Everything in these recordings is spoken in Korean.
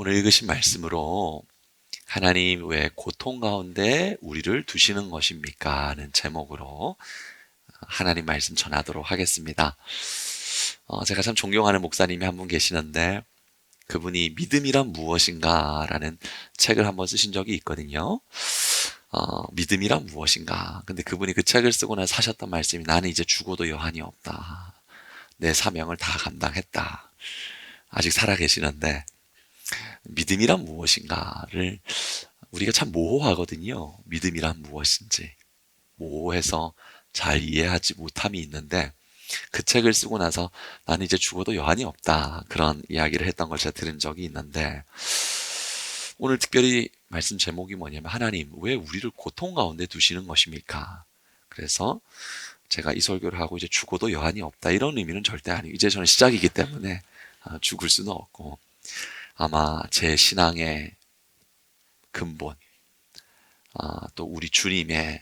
오늘 읽으신 말씀으로 하나님 왜 고통 가운데 우리를 두시는 것입니까? 하는 제목으로 하나님 말씀 전하도록 하겠습니다. 제가 참 존경하는 목사님이 한 분 계시는데 그분이 믿음이란 무엇인가? 라는 책을 한번 쓰신 적이 있거든요. 믿음이란 무엇인가? 근데 그분이 그 책을 쓰고 나서 하셨던 말씀이 나는 이제 죽어도 여한이 없다. 내 사명을 다 감당했다. 아직 살아계시는데 믿음이란 무엇인가를 우리가 참 모호하거든요. 믿음이란 무엇인지 모호해서 잘 이해하지 못함이 있는데 그 책을 쓰고 나서 나는 이제 죽어도 여한이 없다 그런 이야기를 했던 걸 제가 들은 적이 있는데 오늘 특별히 말씀 제목이 뭐냐면 하나님 왜 우리를 고통 가운데 두시는 것입니까? 그래서 제가 이 설교를 하고 이제 죽어도 여한이 없다 이런 의미는 절대 아니고 이제 저는 시작이기 때문에 죽을 수는 없고 아마 제 신앙의 근본 또 우리 주님의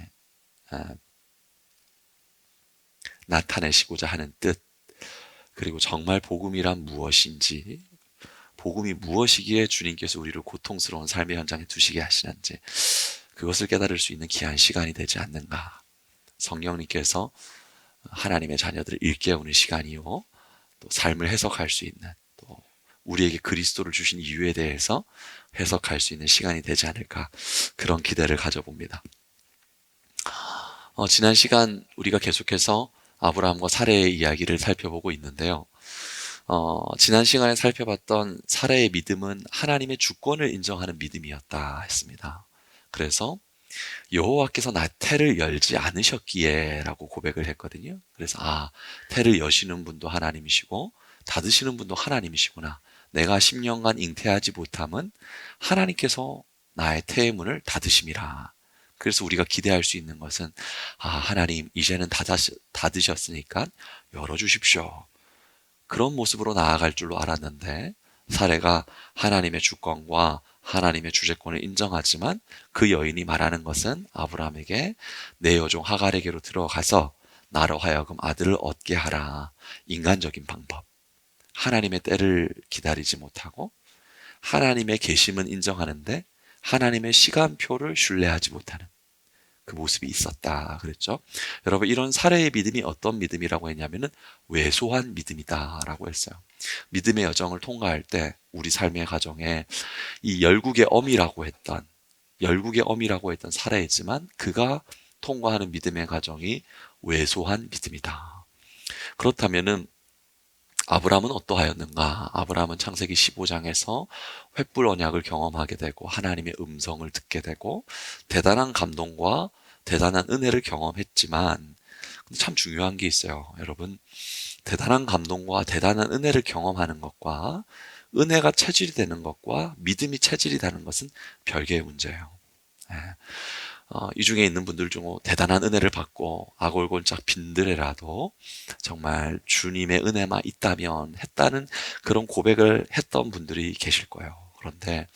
나타내시고자 하는 뜻 그리고 정말 복음이란 무엇인지 복음이 무엇이기에 주님께서 우리를 고통스러운 삶의 현장에 두시게 하시는지 그것을 깨달을 수 있는 귀한 시간이 되지 않는가. 성령님께서 하나님의 자녀들을 일깨우는 시간이요 또 삶을 해석할 수 있는 또 우리에게 그리스도를 주신 이유에 대해서 해석할 수 있는 시간이 되지 않을까 그런 기대를 가져봅니다. 지난 시간 우리가 계속해서 아브라함과 사레의 이야기를 살펴보고 있는데요. 지난 시간에 살펴봤던 사레의 믿음은 하나님의 주권을 인정하는 믿음이었다 했습니다. 그래서 여호와께서 나 태를 열지 않으셨기에 라고 고백을 했거든요. 그래서 태를 여시는 분도 하나님이시고 닫으시는 분도 하나님이시구나. 내가 10년간 잉태하지 못함은 하나님께서 나의 태의 문을 닫으심이라. 그래서 우리가 기대할 수 있는 것은 하나님 이제는 닫으셨으니까 열어주십시오. 그런 모습으로 나아갈 줄로 알았는데 사레가 하나님의 주권과 하나님의 주재권을 인정하지만 그 여인이 말하는 것은 아브라함에게 내 여종 하갈에게로 들어가서 나로 하여금 아들을 얻게 하라. 인간적인 방법. 하나님의 때를 기다리지 못하고 하나님의 계심은 인정하는데 하나님의 시간표를 신뢰하지 못하는 그 모습이 있었다 그랬죠. 여러분 이런 사례의 믿음이 어떤 믿음이라고 했냐면은 왜소한 믿음이다라고 했어요. 믿음의 여정을 통과할 때 우리 삶의 가정에 이 열국의 어미라고 했던 사례이지만 그가 통과하는 믿음의 가정이 왜소한 믿음이다. 그렇다면은 아브라함은 어떠하였는가? 아브라함은 창세기 15장에서 횃불 언약을 경험하게 되고 하나님의 음성을 듣게 되고 대단한 감동과 대단한 은혜를 경험했지만 참 중요한 게 있어요. 여러분 대단한 감동과 대단한 은혜를 경험하는 것과 은혜가 체질이 되는 것과 믿음이 체질이 되는 것은 별개의 문제예요. 이 중에 있는 분들 중 대단한 은혜를 받고 아골골짝 빈들에라도 정말 주님의 은혜만 있다면 했다는 그런 고백을 했던 분들이 계실 거예요. 그런데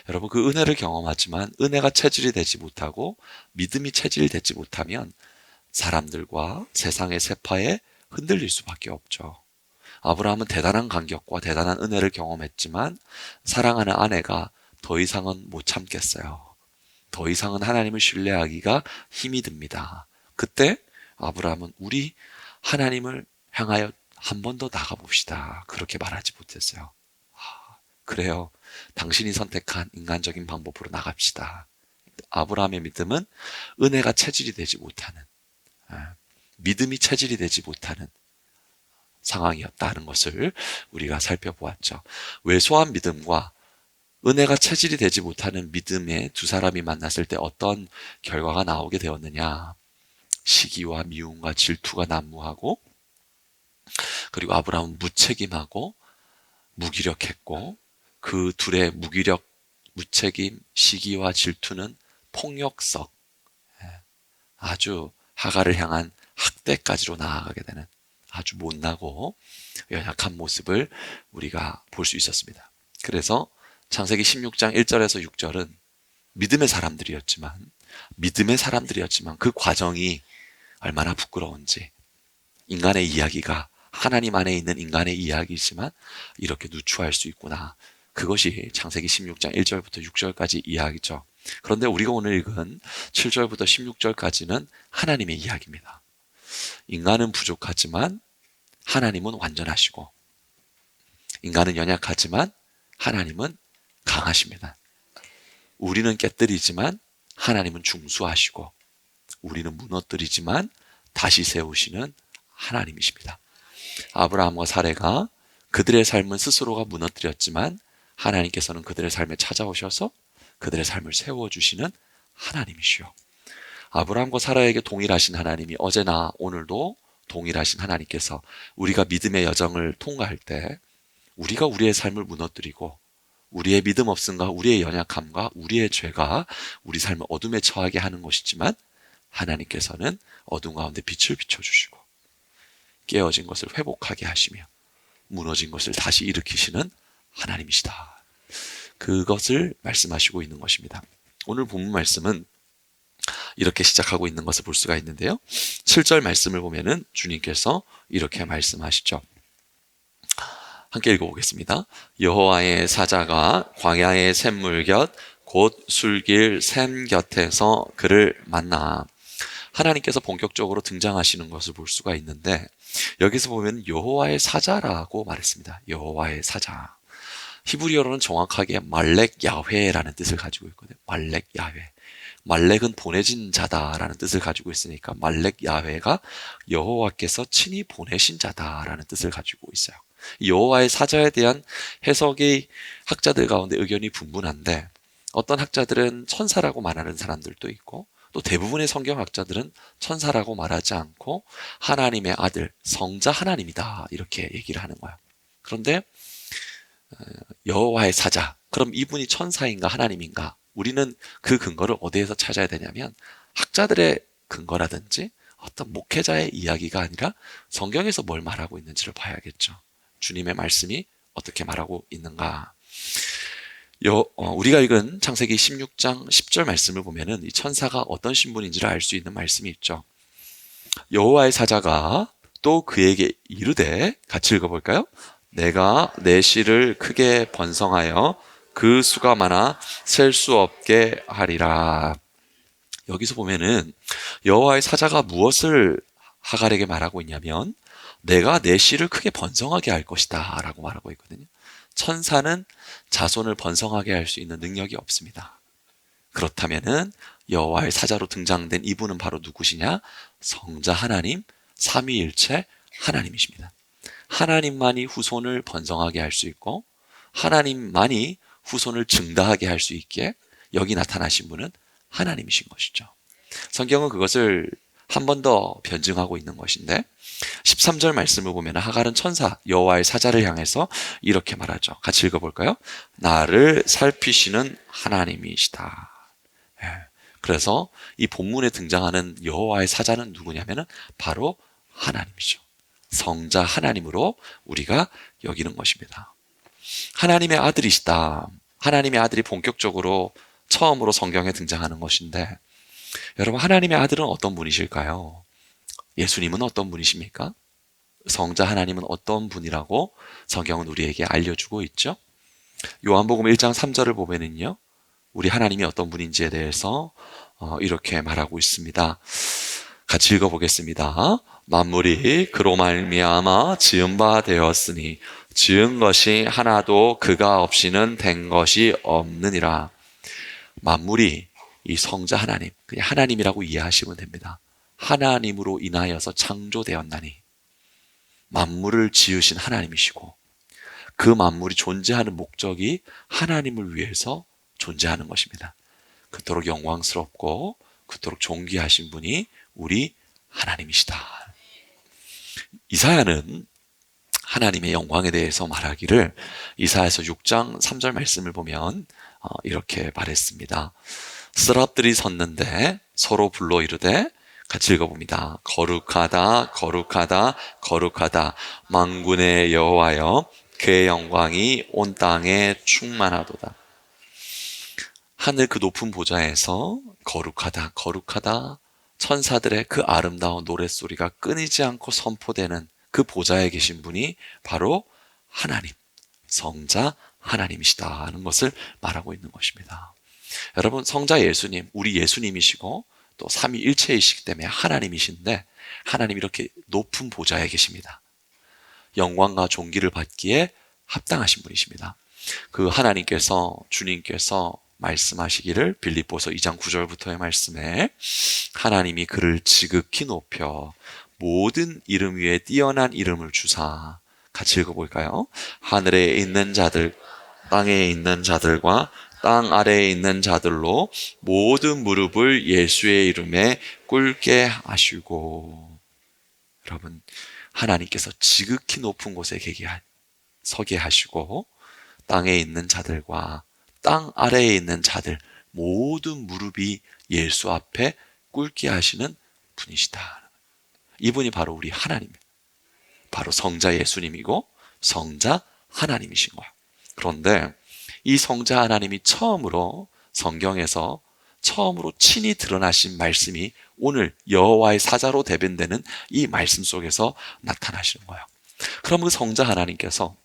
여러분 그 은혜를 경험하지만 은혜가 체질이 되지 못하고 믿음이 체질이 되지 못하면 사람들과 세상의 세파에 흔들릴 수밖에 없죠. 아브라함은 대단한 간격과 대단한 은혜를 경험했지만 사랑하는 아내가 더 이상은 못 참겠어요. 더 이상은 하나님을 신뢰하기가 힘이 듭니다. 그때 아브라함은 우리 하나님을 향하여 한 번 더 나가봅시다. 그렇게 말하지 못했어요. 그래요. 당신이 선택한 인간적인 방법으로 나갑시다. 아브라함의 믿음은 은혜가 체질이 되지 못하는 믿음이 체질이 되지 못하는 상황이었다는 것을 우리가 살펴보았죠. 왜소한 믿음과 은혜가 체질이 되지 못하는 믿음의 두 사람이 만났을 때 어떤 결과가 나오게 되었느냐. 시기와 미움과 질투가 난무하고 그리고 아브라함은 무책임하고 무기력했고 그 둘의 무기력, 무책임, 시기와 질투는 폭력성, 아주 하갈을 향한 학대까지로 나아가게 되는 아주 못나고 연약한 모습을 우리가 볼 수 있었습니다. 그래서 창세기 16장 1절에서 6절은 믿음의 사람들이었지만 그 과정이 얼마나 부끄러운지 인간의 이야기가 하나님 안에 있는 인간의 이야기지만 이렇게 누추할 수 있구나. 그것이 창세기 16장 1절부터 6절까지 이야기죠. 그런데 우리가 오늘 읽은 7절부터 16절까지는 하나님의 이야기입니다. 인간은 부족하지만 하나님은 완전하시고, 인간은 연약하지만 하나님은 강하십니다. 우리는 깨뜨리지만 하나님은 중수하시고, 우리는 무너뜨리지만 다시 세우시는 하나님이십니다. 아브라함과 사레가 그들의 삶은 스스로가 무너뜨렸지만 하나님께서는 그들의 삶에 찾아오셔서 그들의 삶을 세워주시는 하나님이시요, 아브라함과 사라에게 동일하신 하나님이 어제나 오늘도 동일하신 하나님께서 우리가 믿음의 여정을 통과할 때 우리가 우리의 삶을 무너뜨리고 우리의 믿음 없음과 우리의 연약함과 우리의 죄가 우리 삶을 어둠에 처하게 하는 것이지만, 하나님께서는 어둠 가운데 빛을 비춰주시고 깨어진 것을 회복하게 하시며 무너진 것을 다시 일으키시는 하나님이시다. 그것을 말씀하시고 있는 것입니다. 오늘 본문 말씀은 이렇게 시작하고 있는 것을 볼 수가 있는데요. 7절 말씀을 보면은 주님께서 이렇게 말씀하시죠. 함께 읽어보겠습니다. 여호와의 사자가 광야의 샘물 곁 곧 술길 샘 곁에서 그를 만나. 하나님께서 본격적으로 등장하시는 것을 볼 수가 있는데, 여기서 보면 여호와의 사자라고 말했습니다. 여호와의 사자. 히브리어로는 정확하게 말렉 야훼라는 뜻을 가지고 있거든요. 말렉 야훼. 말렉은 보내진 자다라는 뜻을 가지고 있으니까 말렉 야훼가 여호와께서 친히 보내신 자다라는 뜻을 가지고 있어요. 여호와의 사자에 대한 해석이 학자들 가운데 의견이 분분한데, 어떤 학자들은 천사라고 말하는 사람들도 있고, 또 대부분의 성경학자들은 천사라고 말하지 않고 하나님의 아들, 성자 하나님이다, 이렇게 얘기를 하는 거예요. 그런데 여호와의 사자, 그럼 이분이 천사인가 하나님인가? 우리는 그 근거를 어디에서 찾아야 되냐면, 학자들의 근거라든지 어떤 목회자의 이야기가 아니라 성경에서 뭘 말하고 있는지를 봐야겠죠. 주님의 말씀이 어떻게 말하고 있는가. 우리가 읽은 창세기 16장 10절 말씀을 보면은 이 천사가 어떤 신분인지를 알 수 있는 말씀이 있죠. 여호와의 사자가 또 그에게 이르되, 같이 읽어볼까요? 내가 내 씨를 크게 번성하여 그 수가 많아 셀 수 없게 하리라. 여기서 보면은 여호와의 사자가 무엇을 하갈에게 말하고 있냐면, 내가 내 씨를 크게 번성하게 할 것이다 라고 말하고 있거든요. 천사는 자손을 번성하게 할 수 있는 능력이 없습니다. 그렇다면은 여호와의 사자로 등장된 이분은 바로 누구시냐? 성자 하나님, 삼위일체 하나님이십니다. 하나님만이 후손을 번성하게 할 수 있고, 하나님만이 후손을 증다하게 할 수 있게 여기 나타나신 분은 하나님이신 것이죠. 성경은 그것을 한 번 더 변증하고 있는 것인데, 13절 말씀을 보면 하갈은 천사 여호와의 사자를 향해서 이렇게 말하죠. 같이 읽어볼까요? 나를 살피시는 하나님이시다. 그래서 이 본문에 등장하는 여호와의 사자는 누구냐면 바로 하나님이죠. 성자 하나님으로 우리가 여기는 것입니다. 하나님의 아들이시다. 하나님의 아들이 본격적으로 처음으로 성경에 등장하는 것인데, 여러분, 하나님의 아들은 어떤 분이실까요? 예수님은 어떤 분이십니까? 성자 하나님은 어떤 분이라고 성경은 우리에게 알려주고 있죠? 요한복음 1장 3절을 보면은요, 우리 하나님이 어떤 분인지에 대해서 이렇게 말하고 있습니다. 같이 읽어보겠습니다. 만물이 그로 말미암아 지은 바 되었으니 지은 것이 하나도 그가 없이는 된 것이 없느니라. 만물이 이 성자 하나님, 그냥 하나님이라고 이해하시면 됩니다. 하나님으로 인하여서 창조되었나니, 만물을 지으신 하나님이시고, 그 만물이 존재하는 목적이 하나님을 위해서 존재하는 것입니다. 그토록 영광스럽고 그토록 존귀하신 분이 우리 하나님이시다. 이사야는 하나님의 영광에 대해서 말하기를, 이사야서 6장 3절 말씀을 보면 이렇게 말했습니다. 스랍들이 섰는데 서로 불러 이르되, 같이 읽어봅니다. 거룩하다 거룩하다 거룩하다 만군의 여호와여, 그의 영광이 온 땅에 충만하도다. 하늘 그 높은 보좌에서 거룩하다 거룩하다 천사들의 그 아름다운 노랫소리가 끊이지 않고 선포되는 그 보좌에 계신 분이 바로 하나님, 성자 하나님이시다는 것을 말하고 있는 것입니다. 여러분, 성자 예수님, 우리 예수님이시고 또 삼위일체이시기 때문에 하나님이신데 하나님 이렇게 높은 보좌에 계십니다. 영광과 존귀를 받기에 합당하신 분이십니다. 그 하나님께서, 주님께서 말씀하시기를 빌립보서 2장 9절부터의 말씀에 하나님이 그를 지극히 높여 모든 이름 위에 뛰어난 이름을 주사, 같이 읽어볼까요? 하늘에 있는 자들, 땅에 있는 자들과 땅 아래에 있는 자들로 모든 무릎을 예수의 이름에 꿇게 하시고. 여러분, 하나님께서 지극히 높은 곳에 서게 하시고 땅에 있는 자들과 땅 아래에 있는 자들 모든 무릎이 예수 앞에 꿇게 하시는 분이시다. 이분이 바로 우리 하나님, 바로 성자 예수님이고 성자 하나님이신 거야. 그런데 이 성자 하나님이 처음으로 성경에서 처음으로 친히 드러나신 말씀이 오늘 여호와의 사자로 대변되는 이 말씀 속에서 나타나시는 거예요. 그럼 그 성자 하나님께서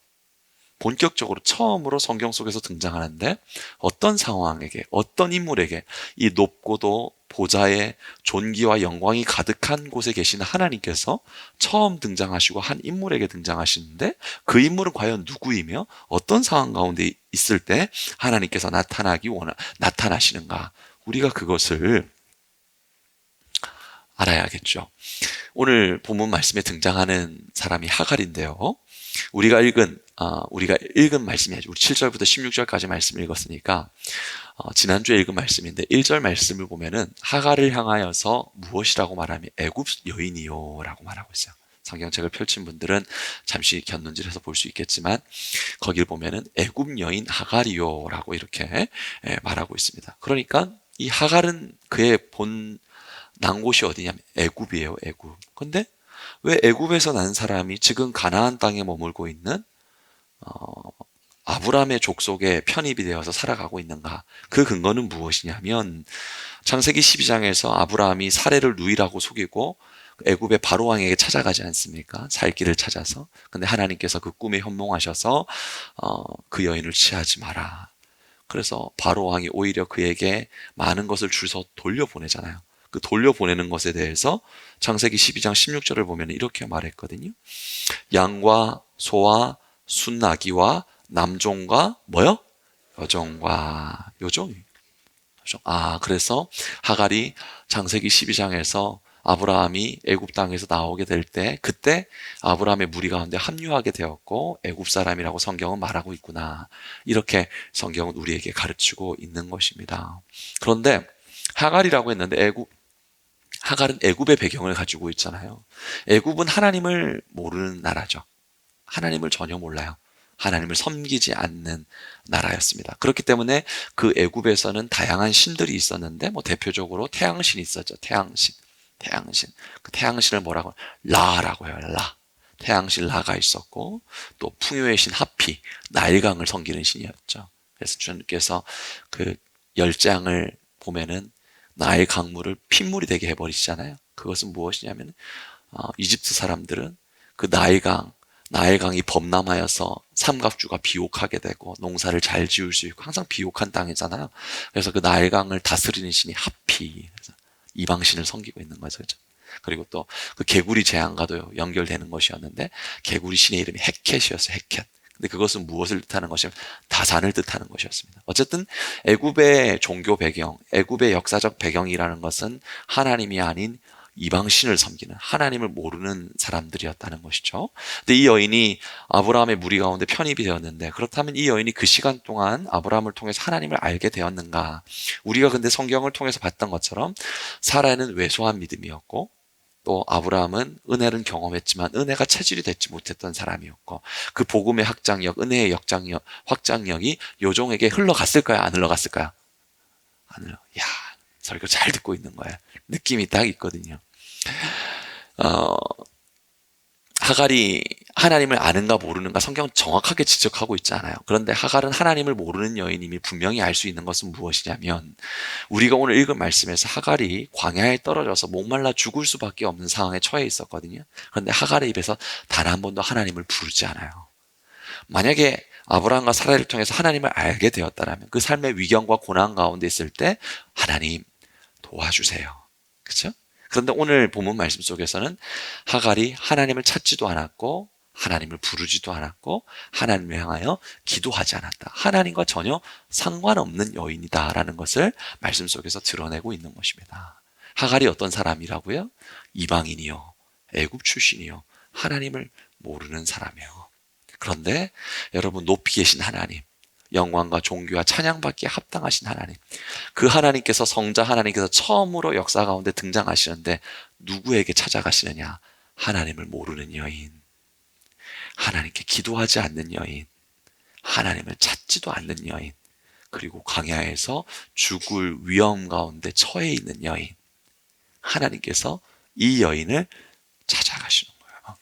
본격적으로 처음으로 성경 속에서 등장하는데 어떤 상황에게, 어떤 인물에게 이 높고도 보좌에 존귀와 영광이 가득한 곳에 계신 하나님께서 처음 등장하시고 한 인물에게 등장하시는데 그 인물은 과연 누구이며 어떤 상황 가운데 있을 때 하나님께서 나타나시는가? 우리가 그것을 알아야겠죠. 오늘 본문 말씀에 등장하는 사람이 하갈인데요. 우리가 읽은 말씀이죠. 우리 7절부터 16절까지 말씀을 읽었으니까 지난주에 읽은 말씀인데 1절 말씀을 보면은 하갈을 향하여서 무엇이라고 말하면 애굽 여인이요 라고 말하고 있어요. 성경책을 펼친 분들은 잠시 곁눈질해서 볼 수 있겠지만 거길 보면은 애굽 여인 하갈이요 라고 이렇게 말하고 있습니다. 그러니까 이 하갈은 그의 난 곳이 어디냐면 애굽이에요. 애굽. 근데 왜 애굽에서 난 사람이 지금 가나안 땅에 머물고 있는 아브라함의 족속에 편입이 되어서 살아가고 있는가? 그 근거는 무엇이냐면 창세기 12장에서 아브라함이 사레를 누이라고 속이고 애굽의 바로 왕에게 찾아가지 않습니까? 살 길을 찾아서. 근데 하나님께서 그 꿈에 현몽하셔서 그 여인을 취하지 마라. 그래서 바로 왕이 오히려 그에게 많은 것을 주서 돌려보내잖아요. 그 돌려보내는 것에 대해서 창세기 12장 16절을 보면 이렇게 말했거든요. 양과 소와 순나기와 남종과 뭐요? 여종과 요종. 그래서 하갈이 창세기 12장에서 아브라함이 애굽 땅에서 나오게 될 때 그때 아브라함의 무리 가운데 합류하게 되었고 애굽 사람이라고 성경은 말하고 있구나. 이렇게 성경은 우리에게 가르치고 있는 것입니다. 그런데 하갈이라고 했는데 하갈은 애굽의 배경을 가지고 있잖아요. 애굽은 하나님을 모르는 나라죠. 하나님을 전혀 몰라요. 하나님을 섬기지 않는 나라였습니다. 그렇기 때문에 그 애굽에서는 다양한 신들이 있었는데 대표적으로 태양신이 있었죠. 태양신. 그 태양신을 뭐라고? 라라고 해요. 라. 태양신 라가 있었고 또 풍요의 신 하피, 나일강을 섬기는 신이었죠. 그래서 주님께서 그 10장을 보면은 나일 강물을 핏물이 되게 해버리시잖아요. 그것은 무엇이냐면 이집트 사람들은 그 나일강이 범람하여서 삼각주가 비옥하게 되고 농사를 잘 지을 수 있고 항상 비옥한 땅이잖아요. 그래서 그 나일강을 다스리는 신이 하피, 이방신을 섬기고 있는 거죠. 그렇죠? 그리고 또 그 개구리 재앙과도 연결되는 것이었는데 개구리 신의 이름이 헤켓이었어요. 헤켓. 근데 그것은 무엇을 뜻하는 것이면 다산을 뜻하는 것이었습니다. 어쨌든 애굽의 종교 배경, 애굽의 역사적 배경이라는 것은 하나님이 아닌 이방신을 섬기는 하나님을 모르는 사람들이었다는 것이죠. 근데 이 여인이 아브라함의 무리 가운데 편입이 되었는데 그렇다면 이 여인이 그 시간 동안 아브라함을 통해서 하나님을 알게 되었는가? 우리가 근데 성경을 통해서 봤던 것처럼 사라는 왜소한 믿음이었고 또 아브라함은 은혜는 경험했지만 은혜가 체질이 되지 못했던 사람이었고 그 복음의 확장력, 은혜의 확장력이 요종에게 흘러갔을까요? 안 흘러갔을까요? 안 흘러. 야, 설교 잘 듣고 있는 거예요. 느낌이 딱 있거든요. 하갈이 하나님을 아는가 모르는가 성경은 정확하게 지적하고 있지 않아요. 그런데 하갈은 하나님을 모르는 여인임이 분명히 알 수 있는 것은 무엇이냐면 우리가 오늘 읽은 말씀에서 하갈이 광야에 떨어져서 목말라 죽을 수밖에 없는 상황에 처해 있었거든요. 그런데 하갈의 입에서 단 한 번도 하나님을 부르지 않아요. 만약에 아브라함과 사라를 통해서 하나님을 알게 되었다라면 그 삶의 위경과 고난 가운데 있을 때 하나님 도와주세요. 그렇죠? 그런데 오늘 본문 말씀 속에서는 하갈이 하나님을 찾지도 않았고 하나님을 부르지도 않았고 하나님을 향하여 기도하지 않았다. 하나님과 전혀 상관없는 여인이다라는 것을 말씀 속에서 드러내고 있는 것입니다. 하갈이 어떤 사람이라고요? 이방인이요, 애굽 출신이요, 하나님을 모르는 사람이요. 그런데 여러분, 높이 계신 하나님, 영광과 존귀와 찬양받기에 합당하신 하나님, 그 하나님께서, 성자 하나님께서 처음으로 역사 가운데 등장하시는데 누구에게 찾아가시느냐? 하나님을 모르는 여인, 하나님께 기도하지 않는 여인, 하나님을 찾지도 않는 여인, 그리고 광야에서 죽을 위험 가운데 처해 있는 여인, 하나님께서 이 여인을 찾아가시는 거예요.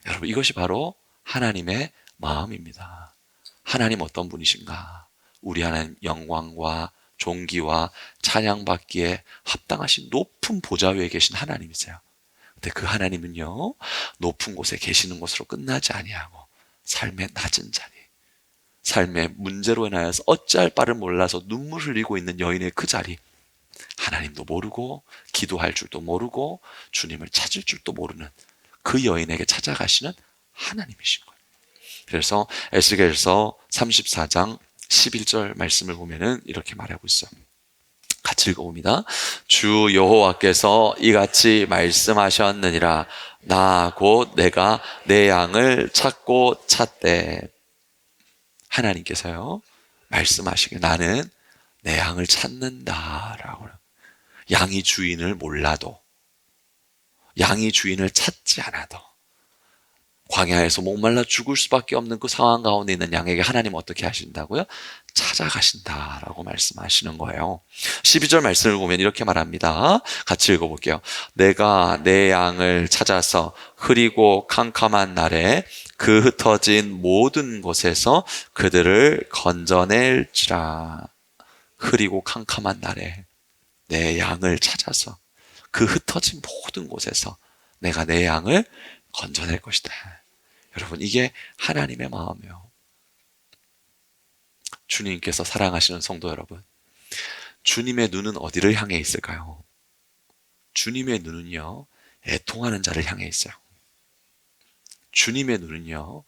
여러분, 이것이 바로 하나님의 마음입니다. 하나님 어떤 분이신가? 우리 하나님 영광과 존귀와 찬양받기에 합당하신 높은 보좌 위에 계신 하나님이세요. 근데 그 하나님은요, 높은 곳에 계시는 것으로 끝나지 아니하고 삶의 낮은 자리, 삶의 문제로 인하여서 어찌할 바를 몰라서 눈물 흘리고 있는 여인의 그 자리, 하나님도 모르고 기도할 줄도 모르고 주님을 찾을 줄도 모르는 그 여인에게 찾아가시는 하나님이신 거예요. 그래서 에스겔서 34장 11절 말씀을 보면은 이렇게 말하고 있어요. 같이 읽어봅니다. 주 여호와께서 이같이 말씀하셨느니라. 나 곧 내가 내 양을 찾고 찾되. 하나님께서요, 말씀하시길, 나는 내 양을 찾는다라고. 양이 주인을 몰라도, 양이 주인을 찾지 않아도, 광야에서 목말라 죽을 수밖에 없는 그 상황 가운데 있는 양에게 하나님 어떻게 하신다고요? 찾아가신다라고 말씀하시는 거예요. 12절 말씀을 보면 이렇게 말합니다. 같이 읽어볼게요. 내가 내 양을 찾아서 흐리고 캄캄한 날에 그 흩어진 모든 곳에서 그들을 건져낼지라. 흐리고 캄캄한 날에 내 양을 찾아서 그 흩어진 모든 곳에서 내가 내 양을 건져낼 것이다. 여러분, 이게 하나님의 마음이에요. 주님께서 사랑하시는 성도 여러분, 주님의 눈은 어디를 향해 있을까요? 주님의 눈은요, 애통하는 자를 향해 있어요. 주님의 눈은요,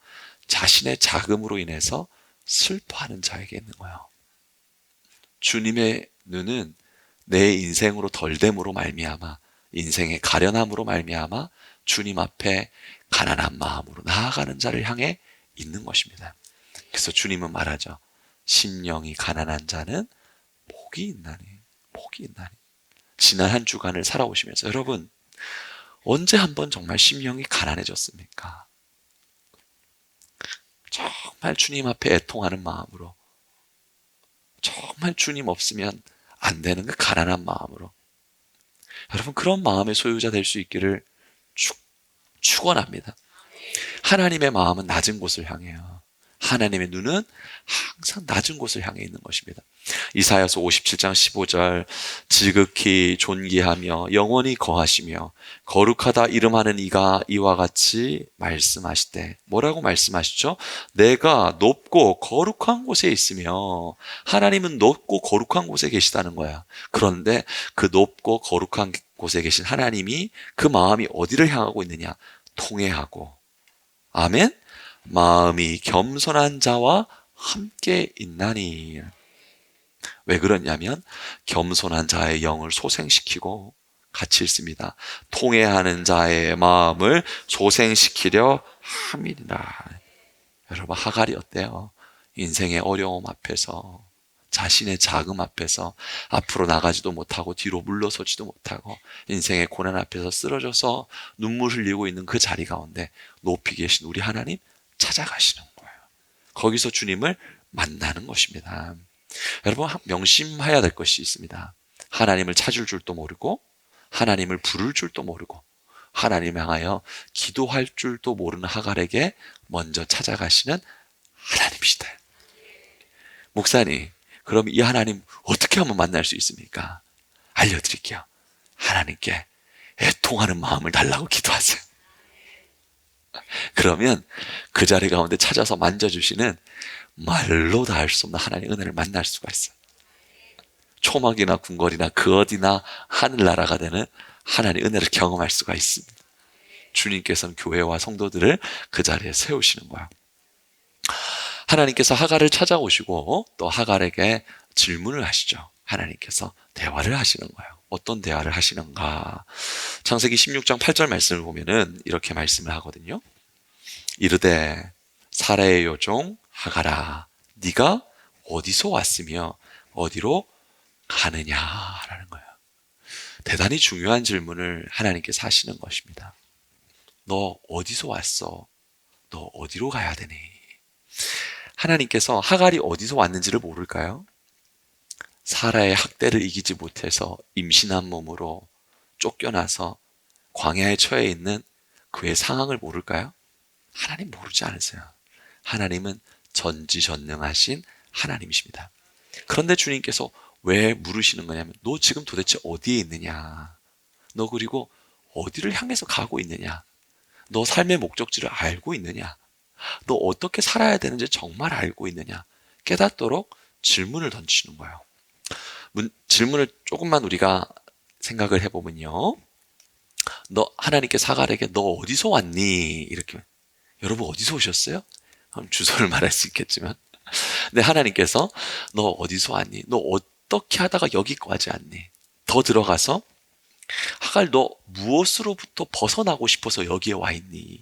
자신의 자금으로 인해서 슬퍼하는 자에게 있는 거예요. 주님의 눈은 내 인생으로 덜됨으로 말미암아, 인생의 가련함으로 말미암아 주님 앞에 가난한 마음으로 나아가는 자를 향해 있는 것입니다. 그래서 주님은 말하죠. 심령이 가난한 자는 복이 있나니, 복이 있나니. 지난 한 주간을 살아오시면서 여러분, 언제 한번 정말 심령이 가난해졌습니까? 정말 주님 앞에 애통하는 마음으로, 정말 주님 없으면 안 되는 그 가난한 마음으로, 여러분, 그런 마음의 소유자 될 수 있기를 축원합니다. 하나님의 마음은 낮은 곳을 향해요. 하나님의 눈은 항상 낮은 곳을 향해 있는 것입니다. 이사야서 57장 15절, 지극히 존귀하며 영원히 거하시며 거룩하다 이름하는 이가 이와 같이 말씀하시되. 뭐라고 말씀하시죠? 내가 높고 거룩한 곳에 있으며, 하나님은 높고 거룩한 곳에 계시다는 거야. 그런데 그 높고 거룩한 곳에 계신 하나님이 그 마음이 어디를 향하고 있느냐? 통회하고, 아멘, 마음이 겸손한 자와 함께 있나니. 왜 그러냐면 겸손한 자의 영을 소생시키고, 같이 읽습니다. 통회하는 자의 마음을 소생시키려 함이니라. 여러분, 하갈이 어때요? 인생의 어려움 앞에서, 자신의 자금 앞에서 앞으로 나가지도 못하고 뒤로 물러서지도 못하고 인생의 고난 앞에서 쓰러져서 눈물 흘리고 있는 그 자리 가운데 높이 계신 우리 하나님 찾아가시는 거예요. 거기서 주님을 만나는 것입니다. 여러분, 명심해야 될 것이 있습니다. 하나님을 찾을 줄도 모르고 하나님을 부를 줄도 모르고 하나님 향하여 기도할 줄도 모르는 하갈에게 먼저 찾아가시는 하나님이시다. 목사님, 그럼 이 하나님 어떻게 하면 만날 수 있습니까? 알려드릴게요. 하나님께 애통하는 마음을 달라고 기도하세요. 그러면 그 자리 가운데 찾아서 만져주시는 말로 다 할 수 없는 하나님의 은혜를 만날 수가 있어요. 초막이나 궁궐이나 그 어디나 하늘나라가 되는 하나님의 은혜를 경험할 수가 있습니다. 주님께서는 교회와 성도들을 그 자리에 세우시는 거예요. 하나님께서 하갈을 찾아오시고 또 하갈에게 질문을 하시죠. 하나님께서 대화를 하시는 거예요. 어떤 대화를 하시는가? 창세기 16장 8절 말씀을 보면은 이렇게 말씀을 하거든요. 이르되 사라의 여종 하갈아, 네가 어디서 왔으며 어디로 가느냐라는 거예요. 대단히 중요한 질문을 하나님께서 하시는 것입니다. 너 어디서 왔어? 너 어디로 가야 되니? 하나님께서 하갈이 어디서 왔는지를 모를까요? 사라의 학대를 이기지 못해서 임신한 몸으로 쫓겨나서 광야에 처해 있는 그의 상황을 모를까요? 하나님 모르지 않으세요. 하나님은 전지전능하신 하나님이십니다. 그런데 주님께서 왜 물으시는 거냐면 너 지금 도대체 어디에 있느냐? 너 그리고 어디를 향해서 가고 있느냐? 너 삶의 목적지를 알고 있느냐? 너 어떻게 살아야 되는지 정말 알고 있느냐? 깨닫도록 질문을 던지시는 거예요. 질문을 조금만 우리가 생각을 해보면요. 하나님께 하갈에게 너 어디서 왔니? 이렇게. 여러분 어디서 오셨어요? 그럼 주소를 말할 수 있겠지만. 근데 하나님께서 너 어디서 왔니? 너 어떻게 하다가 여기까지 왔니? 더 들어가서 하갈 너 무엇으로부터 벗어나고 싶어서 여기에 와 있니?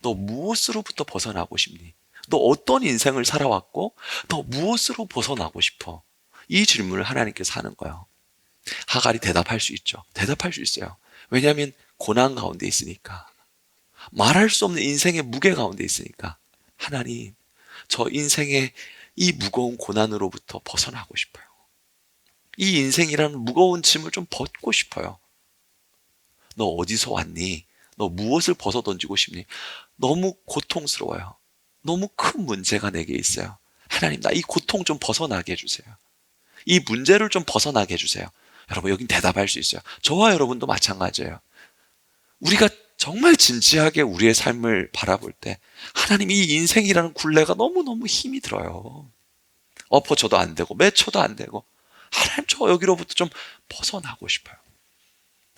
너 무엇으로부터 벗어나고 싶니? 너 어떤 인생을 살아왔고 너 무엇으로 벗어나고 싶어? 이 질문을 하나님께서 하는 거예요. 하갈이 대답할 수 있죠. 대답할 수 있어요. 왜냐하면 고난 가운데 있으니까. 말할 수 없는 인생의 무게 가운데 있으니까. 하나님, 저 인생의 이 무거운 고난으로부터 벗어나고 싶어요. 이 인생이라는 무거운 짐을 좀 벗고 싶어요. 너 어디서 왔니? 너 무엇을 벗어 던지고 싶니? 너무 고통스러워요. 너무 큰 문제가 내게 있어요. 하나님, 나 이 고통 좀 벗어나게 해주세요. 이 문제를 좀 벗어나게 해주세요. 여러분, 여긴 대답할 수 있어요. 저와 여러분도 마찬가지예요. 우리가 정말 진지하게 우리의 삶을 바라볼 때 하나님, 이 인생이라는 굴레가 너무너무 힘이 들어요. 엎어져도 안 되고 맺혀도 안 되고 하나님, 저 여기로부터 좀 벗어나고 싶어요.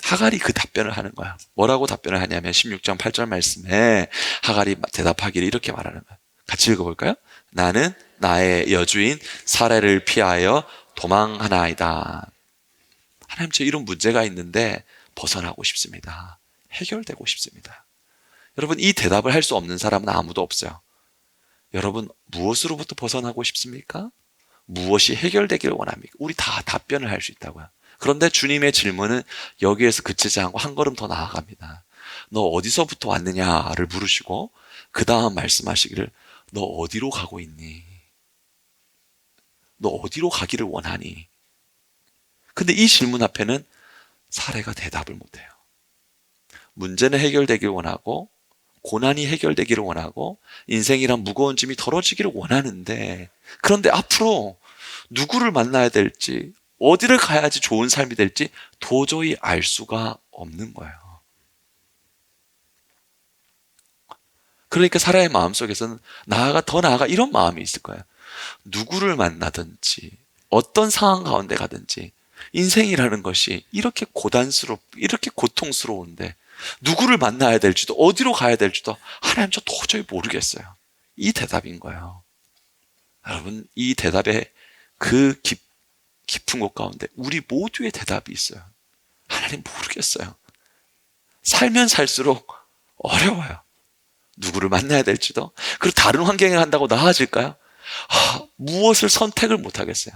하갈이 그 답변을 하는 거야. 뭐라고 답변을 하냐면 16장 8절 말씀에 하갈이 대답하기를 이렇게 말하는 거야. 같이 읽어볼까요? 나는 나의 여주인 사라를 피하여 도망하나이다. 하나님, 저 이런 문제가 있는데 벗어나고 싶습니다. 해결되고 싶습니다. 여러분, 이 대답을 할 수 없는 사람은 아무도 없어요. 여러분, 무엇으로부터 벗어나고 싶습니까? 무엇이 해결되기를 원합니까? 우리 다 답변을 할 수 있다고요. 그런데 주님의 질문은 여기에서 그치지 않고 한 걸음 더 나아갑니다. 너 어디서부터 왔느냐를 물으시고 그 다음 말씀하시기를 너 어디로 가고 있니? 너 어디로 가기를 원하니? 근데 이 질문 앞에는 사례가 대답을 못해요. 문제는 해결되길 원하고 고난이 해결되기를 원하고 인생이란 무거운 짐이 덜어지기를 원하는데, 그런데 앞으로 누구를 만나야 될지 어디를 가야지 좋은 삶이 될지 도저히 알 수가 없는 거예요. 그러니까 사라의 마음속에서는 더 나아가 이런 마음이 있을 거예요. 누구를 만나든지 어떤 상황 가운데 가든지 인생이라는 것이 이렇게 이렇게 고통스러운데 누구를 만나야 될지도 어디로 가야 될지도 하나님, 저 도저히 모르겠어요. 이 대답인 거예요. 여러분, 이 대답의 그 깊은 곳 가운데 우리 모두의 대답이 있어요. 하나님, 모르겠어요. 살면 살수록 어려워요. 누구를 만나야 될지도. 그리고 다른 환경에 간다고 나아질까요? 무엇을 선택을 못 하겠어요.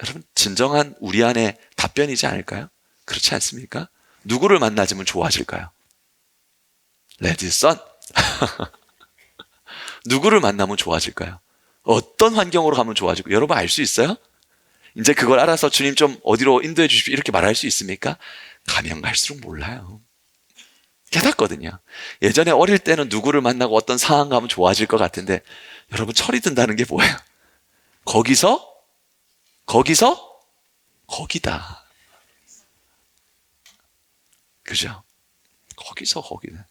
여러분, 진정한 우리 안에 답변이지 않을까요? 그렇지 않습니까? 누구를 만나지면 좋아질까요? 레드선. 누구를 만나면 좋아질까요? 어떤 환경으로 가면 좋아지고, 여러분 알 수 있어요? 이제 그걸 알아서 주님 좀 어디로 인도해 주십시오 이렇게 말할 수 있습니까? 가면 갈수록 몰라요. 깨닫거든요. 예전에 어릴 때는 누구를 만나고 어떤 상황 가면 좋아질 것 같은데, 여러분 철이 든다는 게 뭐예요? 거기서 거기다. 그죠? 거기는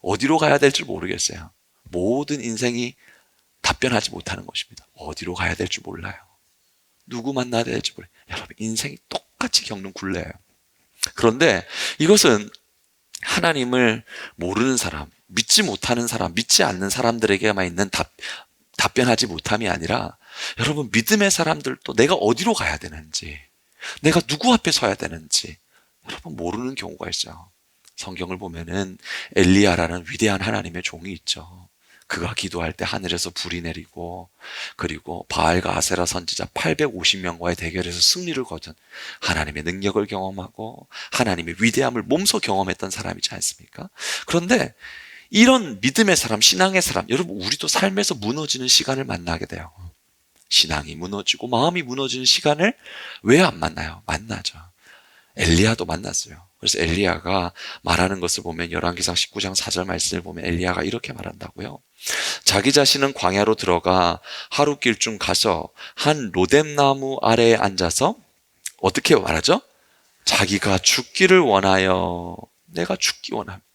어디로 가야 될지 모르겠어요. 모든 인생이 답변하지 못하는 것입니다. 어디로 가야 될지 몰라요. 누구 만나야 될지 몰라요. 여러분, 인생이 똑같이 겪는 굴레예요. 그런데 이것은 하나님을 모르는 사람, 믿지 못하는 사람, 믿지 않는 사람들에게만 있는 답변하지 못함이 아니라, 여러분, 믿음의 사람들도 내가 어디로 가야 되는지, 내가 누구 앞에 서야 되는지 여러분 모르는 경우가 있어요. 성경을 보면은 엘리야라는 위대한 하나님의 종이 있죠. 그가 기도할 때 하늘에서 불이 내리고, 그리고 바알과 아세라 선지자 850명과의 대결에서 승리를 거둔 하나님의 능력을 경험하고 하나님의 위대함을 몸소 경험했던 사람이지 않습니까? 그런데 이런 믿음의 사람, 신앙의 사람, 여러분, 우리도 삶에서 무너지는 시간을 만나게 돼요. 신앙이 무너지고 마음이 무너지는 시간을 왜 안 만나요? 만나죠. 엘리야도 만났어요. 그래서 엘리야가 말하는 것을 보면 열왕기상 19장 4절 말씀을 보면 엘리야가 이렇게 말한다고요. 자기 자신은 광야로 들어가 하룻길쯤 가서 한 로뎀나무 아래에 앉아서 어떻게 말하죠? 자기가 죽기를 원하여, 내가 죽기 원합니다.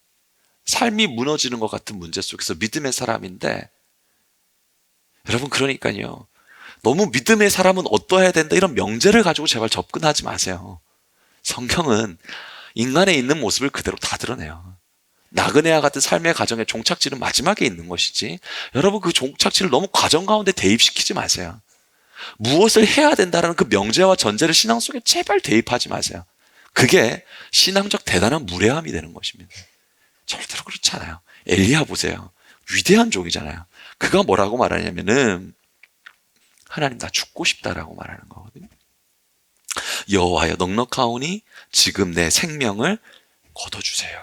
삶이 무너지는 것 같은 문제 속에서 믿음의 사람인데, 여러분, 그러니까요, 너무 믿음의 사람은 어떠해야 된다 이런 명제를 가지고 제발 접근하지 마세요. 성경은 인간의 있는 모습을 그대로 다 드러내요. 나그네와 같은 삶의 과정의 종착지는 마지막에 있는 것이지, 여러분, 그 종착지를 너무 과정 가운데 대입시키지 마세요. 무엇을 해야 된다는 그 명제와 전제를 신앙 속에 제발 대입하지 마세요. 그게 신앙적 대단한 무례함이 되는 것입니다. 절대로 그렇지 않아요. 엘리야 보세요. 위대한 종이잖아요. 그가 뭐라고 말하냐면은, 하나님, 나 죽고 싶다라고 말하는 거거든요. 여호와여, 넉넉하오니 지금 내 생명을 거둬주세요.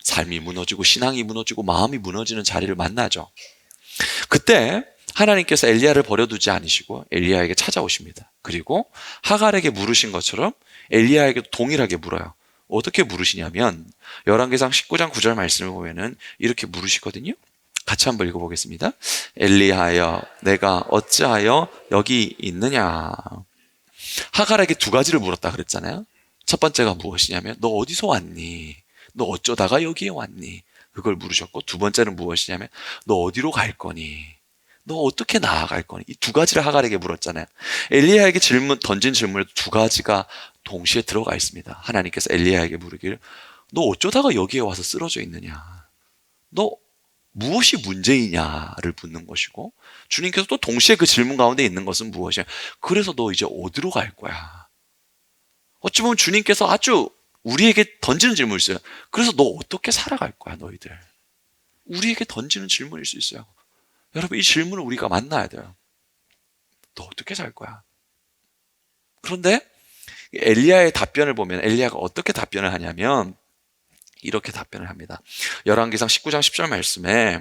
삶이 무너지고 신앙이 무너지고 마음이 무너지는 자리를 만나죠. 그때 하나님께서 엘리야를 버려두지 않으시고 엘리야에게 찾아오십니다. 그리고 하갈에게 물으신 것처럼 엘리야에게도 동일하게 물어요. 어떻게 물으시냐면 열왕기상 19장 9절 말씀을 보면은 이렇게 물으시거든요. 같이 한번 읽어보겠습니다. 엘리야여, 내가 어찌하여 여기 있느냐. 하갈에게 두 가지를 물었다 그랬잖아요. 첫 번째가 무엇이냐면, 너 어디서 왔니? 너 어쩌다가 여기에 왔니? 그걸 물으셨고, 두 번째는 무엇이냐면, 너 어디로 갈 거니? 너 어떻게 나아갈 거니? 이 두 가지를 하갈에게 물었잖아요. 엘리야에게 던진 질문에 두 가지가 동시에 들어가 있습니다. 하나님께서 엘리야에게 물으기를, 너 어쩌다가 여기에 와서 쓰러져 있느냐? 너 무엇이 문제이냐를 묻는 것이고, 주님께서 또 동시에 그 질문 가운데 있는 것은 무엇이냐? 그래서 너 이제 어디로 갈 거야? 어찌 보면 주님께서 아주 우리에게 던지는 질문이 있어요. 그래서 너 어떻게 살아갈 거야, 너희들? 우리에게 던지는 질문일 수 있어요. 여러분, 이 질문을 우리가 만나야 돼요. 너 어떻게 살 거야? 그런데 엘리야의 답변을 보면 엘리야가 어떻게 답변을 하냐면 이렇게 답변을 합니다. 열왕기상 19장 10절 말씀에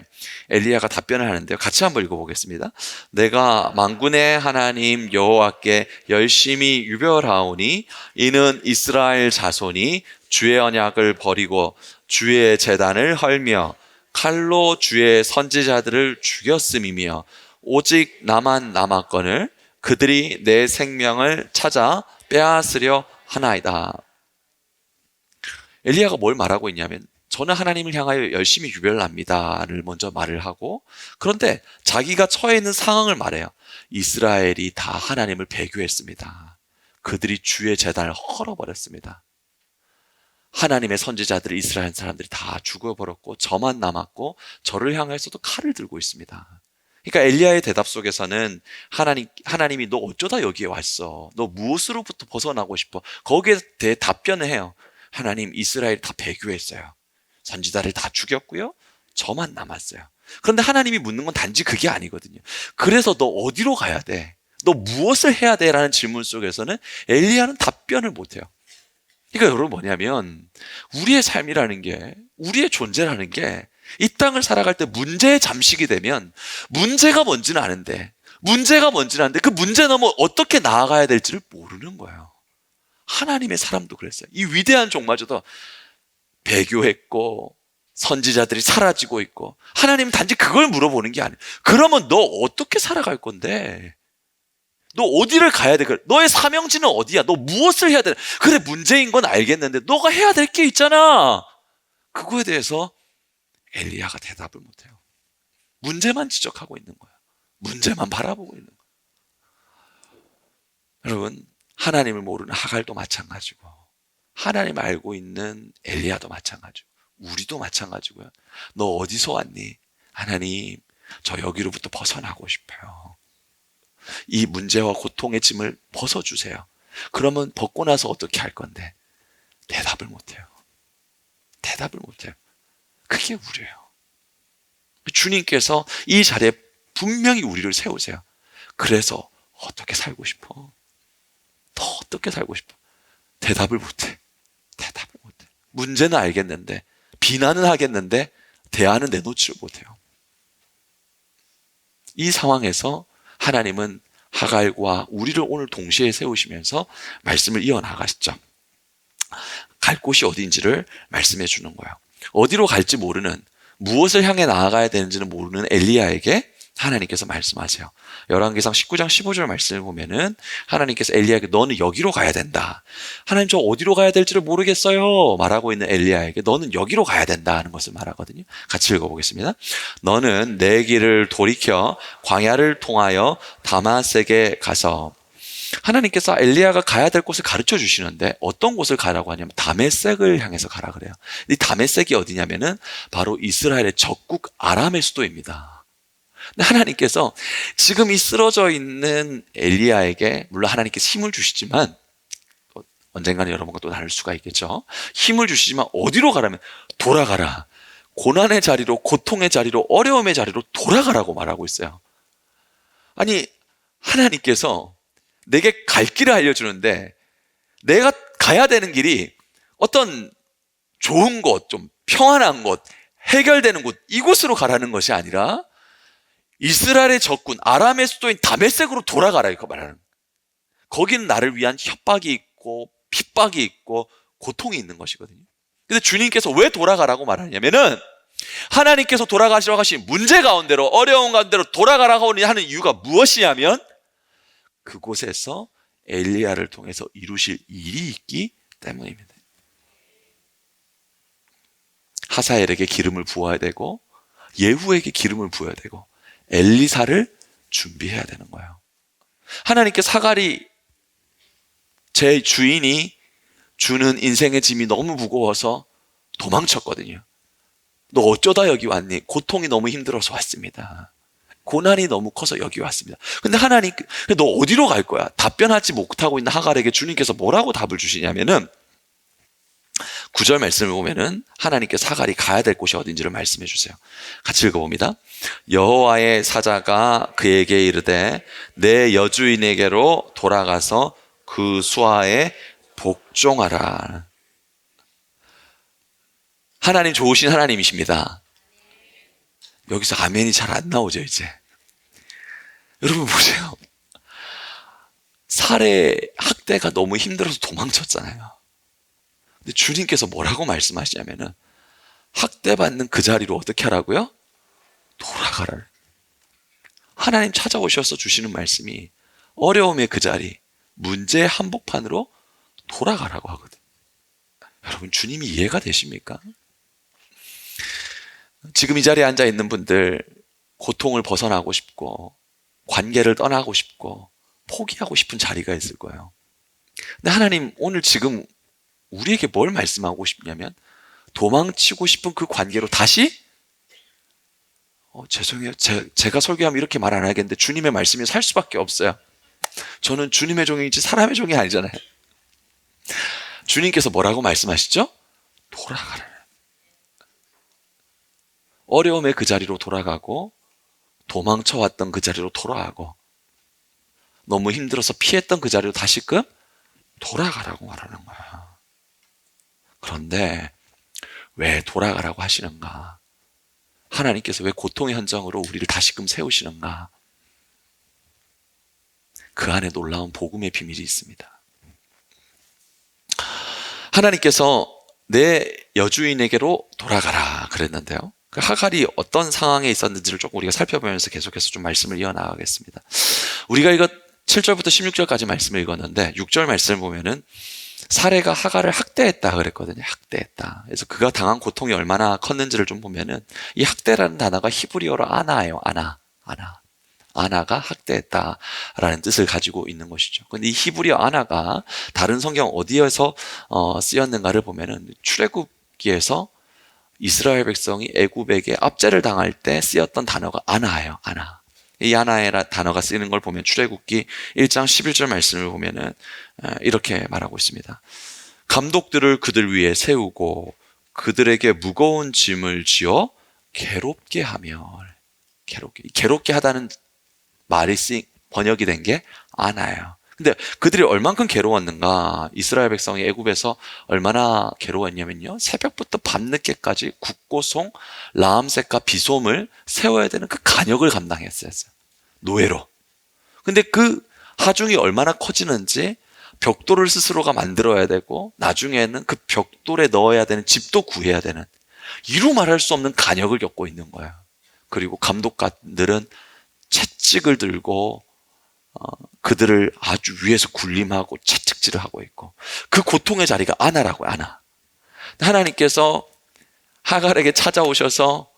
엘리야가 답변을 하는데요. 같이 한번 읽어보겠습니다. 내가 만군의 하나님 여호와께 열심히 유별하오니 이는 이스라엘 자손이 주의 언약을 버리고 주의 제단을 헐며 칼로 주의 선지자들을 죽였음이며 오직 나만 남았거늘 그들이 내 생명을 찾아 빼앗으려 하나이다. 엘리야가 뭘 말하고 있냐면, 저는 하나님을 향하여 열심히 유별납니다를 먼저 말을 하고, 그런데 자기가 처해 있는 상황을 말해요. 이스라엘이 다 하나님을 배교했습니다. 그들이 주의 제단을 헐어버렸습니다. 하나님의 선지자들을 이스라엘 사람들이 다 죽어버렸고 저만 남았고 저를 향해서도 칼을 들고 있습니다. 그러니까 엘리야의 대답 속에서는 하나님이 너 어쩌다 여기에 왔어? 너 무엇으로부터 벗어나고 싶어? 거기에 대해 답변을 해요. 하나님, 이스라엘이 다 배교했어요. 선지자를 다 죽였고요. 저만 남았어요. 그런데 하나님이 묻는 건 단지 그게 아니거든요. 그래서 너 어디로 가야 돼? 너 무엇을 해야 돼? 라는 질문 속에서는 엘리야는 답변을 못해요. 그러니까 여러분 뭐냐면 우리의 삶이라는 게, 우리의 존재라는 게 이 땅을 살아갈 때 문제에 잠식이 되면 문제가 뭔지는 아는데 그 문제 넘어 어떻게 나아가야 될지를 모르는 거예요. 하나님의 사람도 그랬어요. 이 위대한 종마저도 배교했고 선지자들이 사라지고 있고, 하나님은 단지 그걸 물어보는 게 아니에요. 그러면 너 어떻게 살아갈 건데? 너 어디를 가야 돼? 너의 사명지는 어디야? 너 무엇을 해야 돼? 그래, 문제인 건 알겠는데 너가 해야 될 게 있잖아. 그거에 대해서 엘리야가 대답을 못해요. 문제만 지적하고 있는 거예요. 문제만 바라보고 있는 거예요. 여러분, 하나님을 모르는 하갈도 마찬가지고, 하나님 알고 있는 엘리야도 마찬가지고, 우리도 마찬가지고요. 너 어디서 왔니? 하나님, 저 여기로부터 벗어나고 싶어요. 이 문제와 고통의 짐을 벗어주세요. 그러면 벗고 나서 어떻게 할 건데? 대답을 못해요. 대답을 못해요. 그게 우리예요. 주님께서 이 자리에 분명히 우리를 세우세요. 그래서 어떻게 살고 싶어? 더 어떻게 살고 싶어? 대답을 못해. 대답을 못해. 문제는 알겠는데, 비난은 하겠는데, 대안은 내놓지를 못해요. 이 상황에서 하나님은 하갈과 우리를 오늘 동시에 세우시면서 말씀을 이어나가시죠. 갈 곳이 어딘지를 말씀해 주는 거예요. 어디로 갈지 모르는, 무엇을 향해 나아가야 되는지는 모르는 엘리야에게 하나님께서 말씀하세요. 열왕기상 19장 15절 말씀을 보면은 하나님께서 엘리야에게 너는 여기로 가야 된다. 하나님 저 어디로 가야 될지를 모르겠어요 말하고 있는 엘리야에게 너는 여기로 가야 된다 하는 것을 말하거든요. 같이 읽어보겠습니다. 너는 내 길을 돌이켜 광야를 통하여 다마섹에 가서, 하나님께서 엘리야가 가야 될 곳을 가르쳐 주시는데 어떤 곳을 가라고 하냐면 다메섹을 향해서 가라 그래요. 이 다메섹이 어디냐면은 바로 이스라엘의 적국 아람의 수도입니다. 근데 하나님께서 지금 이 쓰러져 있는 엘리야에게, 물론 하나님께서 힘을 주시지만 언젠가는 여러분과 또 다를 수가 있겠죠. 힘을 주시지만 어디로 가라면 돌아가라. 고난의 자리로, 고통의 자리로, 어려움의 자리로 돌아가라고 말하고 있어요. 아니, 하나님께서 내게 갈 길을 알려주는데 내가 가야 되는 길이 어떤 좋은 곳, 좀 평안한 곳, 해결되는 곳, 이곳으로 가라는 것이 아니라 이스라엘의 적군, 아람의 수도인 다메섹으로 돌아가라 이거 말하는 거예요. 거기는 나를 위한 협박이 있고 핍박이 있고 고통이 있는 것이거든요. 근데 주님께서 왜 돌아가라고 말하냐면은 하나님께서 돌아가시라고 하신 문제 가운데로, 어려운 가운데로 돌아가라고 하는 이유가 무엇이냐면 그곳에서 엘리야를 통해서 이루실 일이 있기 때문입니다. 하사엘에게 기름을 부어야 되고 예후에게 기름을 부어야 되고 엘리사를 준비해야 되는 거예요. 하나님께서 하갈이, 제 주인이 주는 인생의 짐이 너무 무거워서 도망쳤거든요. 너 어쩌다 여기 왔니? 고통이 너무 힘들어서 왔습니다. 고난이 너무 커서 여기 왔습니다. 근데 하나님, 너 어디로 갈 거야? 답변하지 못하고 있는 하갈에게 주님께서 뭐라고 답을 주시냐면은 9절 말씀을 보면은 하나님께서 하갈이 가야 될 곳이 어딘지를 말씀해 주세요. 같이 읽어봅니다. 여호와의 사자가 그에게 이르되 내 여주인에게로 돌아가서 그 수하에 복종하라. 하나님 좋으신 하나님이십니다. 여기서 아멘이 잘 안 나오죠 이제. 여러분 보세요. 살해, 학대가 너무 힘들어서 도망쳤잖아요. 근데 주님께서 뭐라고 말씀하시냐면은 학대받는 그 자리로 어떻게 하라고요? 돌아가라. 하나님 찾아오셔서 주시는 말씀이 어려움의 그 자리, 문제의 한복판으로 돌아가라고 하거든요. 여러분 주님이 이해가 되십니까? 지금 이 자리에 앉아 있는 분들 고통을 벗어나고 싶고 관계를 떠나고 싶고 포기하고 싶은 자리가 있을 거예요. 근데 하나님 오늘 지금 우리에게 뭘 말씀하고 싶냐면 도망치고 싶은 그 관계로 다시 죄송해요. 제가 설교하면 이렇게 말 안 하겠는데 주님의 말씀이 살 수밖에 없어요. 저는 주님의 종이지 사람의 종이 아니잖아요. 주님께서 뭐라고 말씀하시죠? 돌아가라. 어려움의 그 자리로 돌아가고 도망쳐왔던 그 자리로 돌아가고 너무 힘들어서 피했던 그 자리로 다시금 돌아가라고 말하는 거야. 그런데 왜 돌아가라고 하시는가? 하나님께서 왜 고통의 현장으로 우리를 다시금 세우시는가? 그 안에 놀라운 복음의 비밀이 있습니다. 하나님께서 내 여주인에게로 돌아가라 그랬는데요. 그 하갈이 어떤 상황에 있었는지를 조금 우리가 살펴보면서 계속해서 좀 말씀을 이어나가겠습니다. 우리가 이거 7절부터 16절까지 말씀을 읽었는데 6절 말씀을 보면은 사레가 하갈을 학대했다 그랬거든요. 학대했다. 그래서 그가 당한 고통이 얼마나 컸는지를 좀 보면은 이 학대라는 단어가 히브리어로 아나예요. 아나. 아나가 학대했다라는 뜻을 가지고 있는 것이죠. 근데 이 히브리어 아나가 다른 성경 어디에서 쓰였는가를 보면은 출애굽기에서 이스라엘 백성이 애굽에게 압제를 당할 때 쓰였던 단어가 아나예요. 아나. 이 아나의 단어가 쓰이는 걸 보면 출애굽기 1장 11절 말씀을 보면은 이렇게 말하고 있습니다. 감독들을 그들 위에 세우고 그들에게 무거운 짐을 지어 괴롭게 하며, 괴롭게 하다는 말이 번역이 된 게 아나예요. 근데 그들이 얼만큼 괴로웠는가? 이스라엘 백성이 애굽에서 얼마나 괴로웠냐면요, 새벽부터 밤늦게까지 국고송, 라암셋과 비솜을 세워야 되는 그 간역을 감당했어요. 노예로. 근데 그 하중이 얼마나 커지는지 벽돌을 스스로가 만들어야 되고, 나중에는 그 벽돌에 넣어야 되는 집도 구해야 되는, 이루 말할 수 없는 간역을 겪고 있는 거예요. 그리고 감독관들은 채찍을 들고 그들을 아주 위에서 군림하고 채찍질을 하고 있고, 그 고통의 자리가 아나라고요. 아나. 하나님께서 하갈에게 찾아오셔서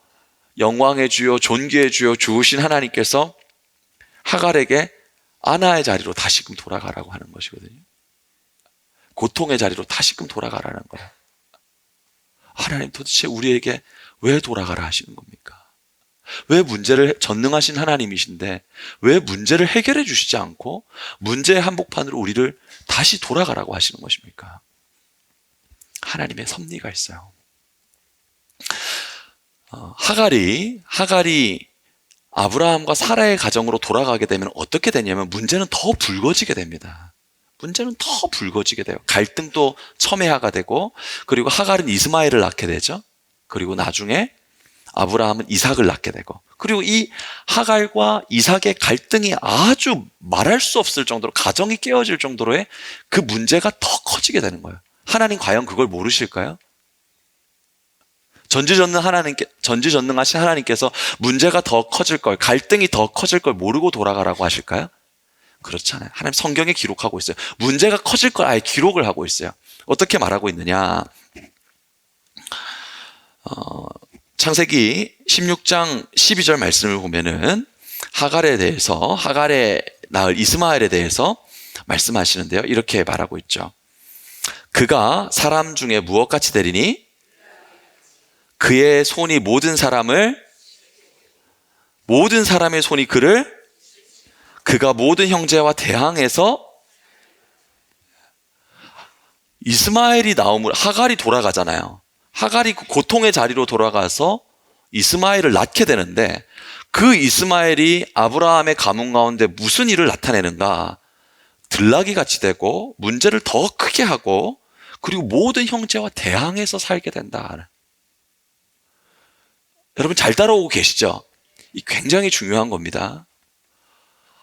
영광의 주요 존귀의 주요 주우신 하나님께서 하갈에게 아나의 자리로 다시금 돌아가라고 하는 것이거든요. 고통의 자리로 다시금 돌아가라는 거예요. 하나님 도대체 우리에게 왜 돌아가라 하시는 겁니까? 왜 문제를 전능하신 하나님이신데 왜 문제를 해결해 주시지 않고 문제의 한복판으로 우리를 다시 돌아가라고 하시는 것입니까? 하나님의 섭리가 있어요. 하갈이 아브라함과 사라의 가정으로 돌아가게 되면 어떻게 되냐면 문제는 더 불거지게 됩니다. 문제는 더 불거지게 돼요. 갈등도 첨예화가 되고, 그리고 하갈은 이스마엘을 낳게 되죠. 그리고 나중에 아브라함은 이삭을 낳게 되고, 그리고 이 하갈과 이삭의 갈등이 아주 말할 수 없을 정도로, 가정이 깨어질 정도로의 그 문제가 더 커지게 되는 거예요. 하나님 과연 그걸 모르실까요? 전지전능하신 하나님께서 문제가 더 커질 걸, 갈등이 더 커질 걸 모르고 돌아가라고 하실까요? 그렇잖아요. 하나님 성경에 기록하고 있어요. 문제가 커질 걸 아예 기록을 하고 있어요. 어떻게 말하고 있느냐? 창세기 16장 12절 말씀을 보면은 하갈에 대해서, 하갈의 낳을 이스마엘에 대해서 말씀하시는데요. 이렇게 말하고 있죠. 그가 사람 중에 무엇같이 되리니? 그의 손이 모든 사람의 손이 그가 모든 형제와 대항해서, 이스마엘이 나옴으로 하갈이 돌아가잖아요. 하갈이 그 고통의 자리로 돌아가서 이스마엘을 낳게 되는데, 그 이스마엘이 아브라함의 가문 가운데 무슨 일을 나타내는가? 들나귀 같이 되고 문제를 더 크게 하고, 그리고 모든 형제와 대항해서 살게 된다. 여러분 잘 따라오고 계시죠? 이 굉장히 중요한 겁니다.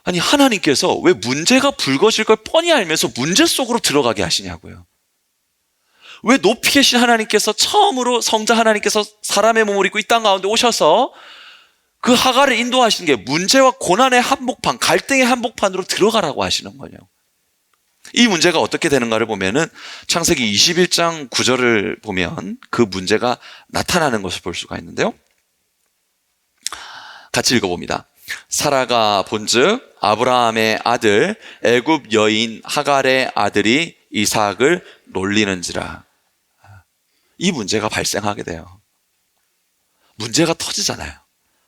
아니, 하나님께서 왜 문제가 불거질 걸 뻔히 알면서 문제 속으로 들어가게 하시냐고요. 왜 높이 계신 하나님께서 처음으로 성자 하나님께서 사람의 몸을 입고 이 땅 가운데 오셔서 그 하갈을 인도하시는 게 문제와 고난의 한복판, 갈등의 한복판으로 들어가라고 하시는 거예요. 이 문제가 어떻게 되는가를 보면은 창세기 21장 9절을 보면 그 문제가 나타나는 것을 볼 수가 있는데요. 같이 읽어봅니다. 사라가 본즉 아브라함의 아들 애굽 여인 하갈의 아들이 이삭을 놀리는지라. 이 문제가 발생하게 돼요. 문제가 터지잖아요.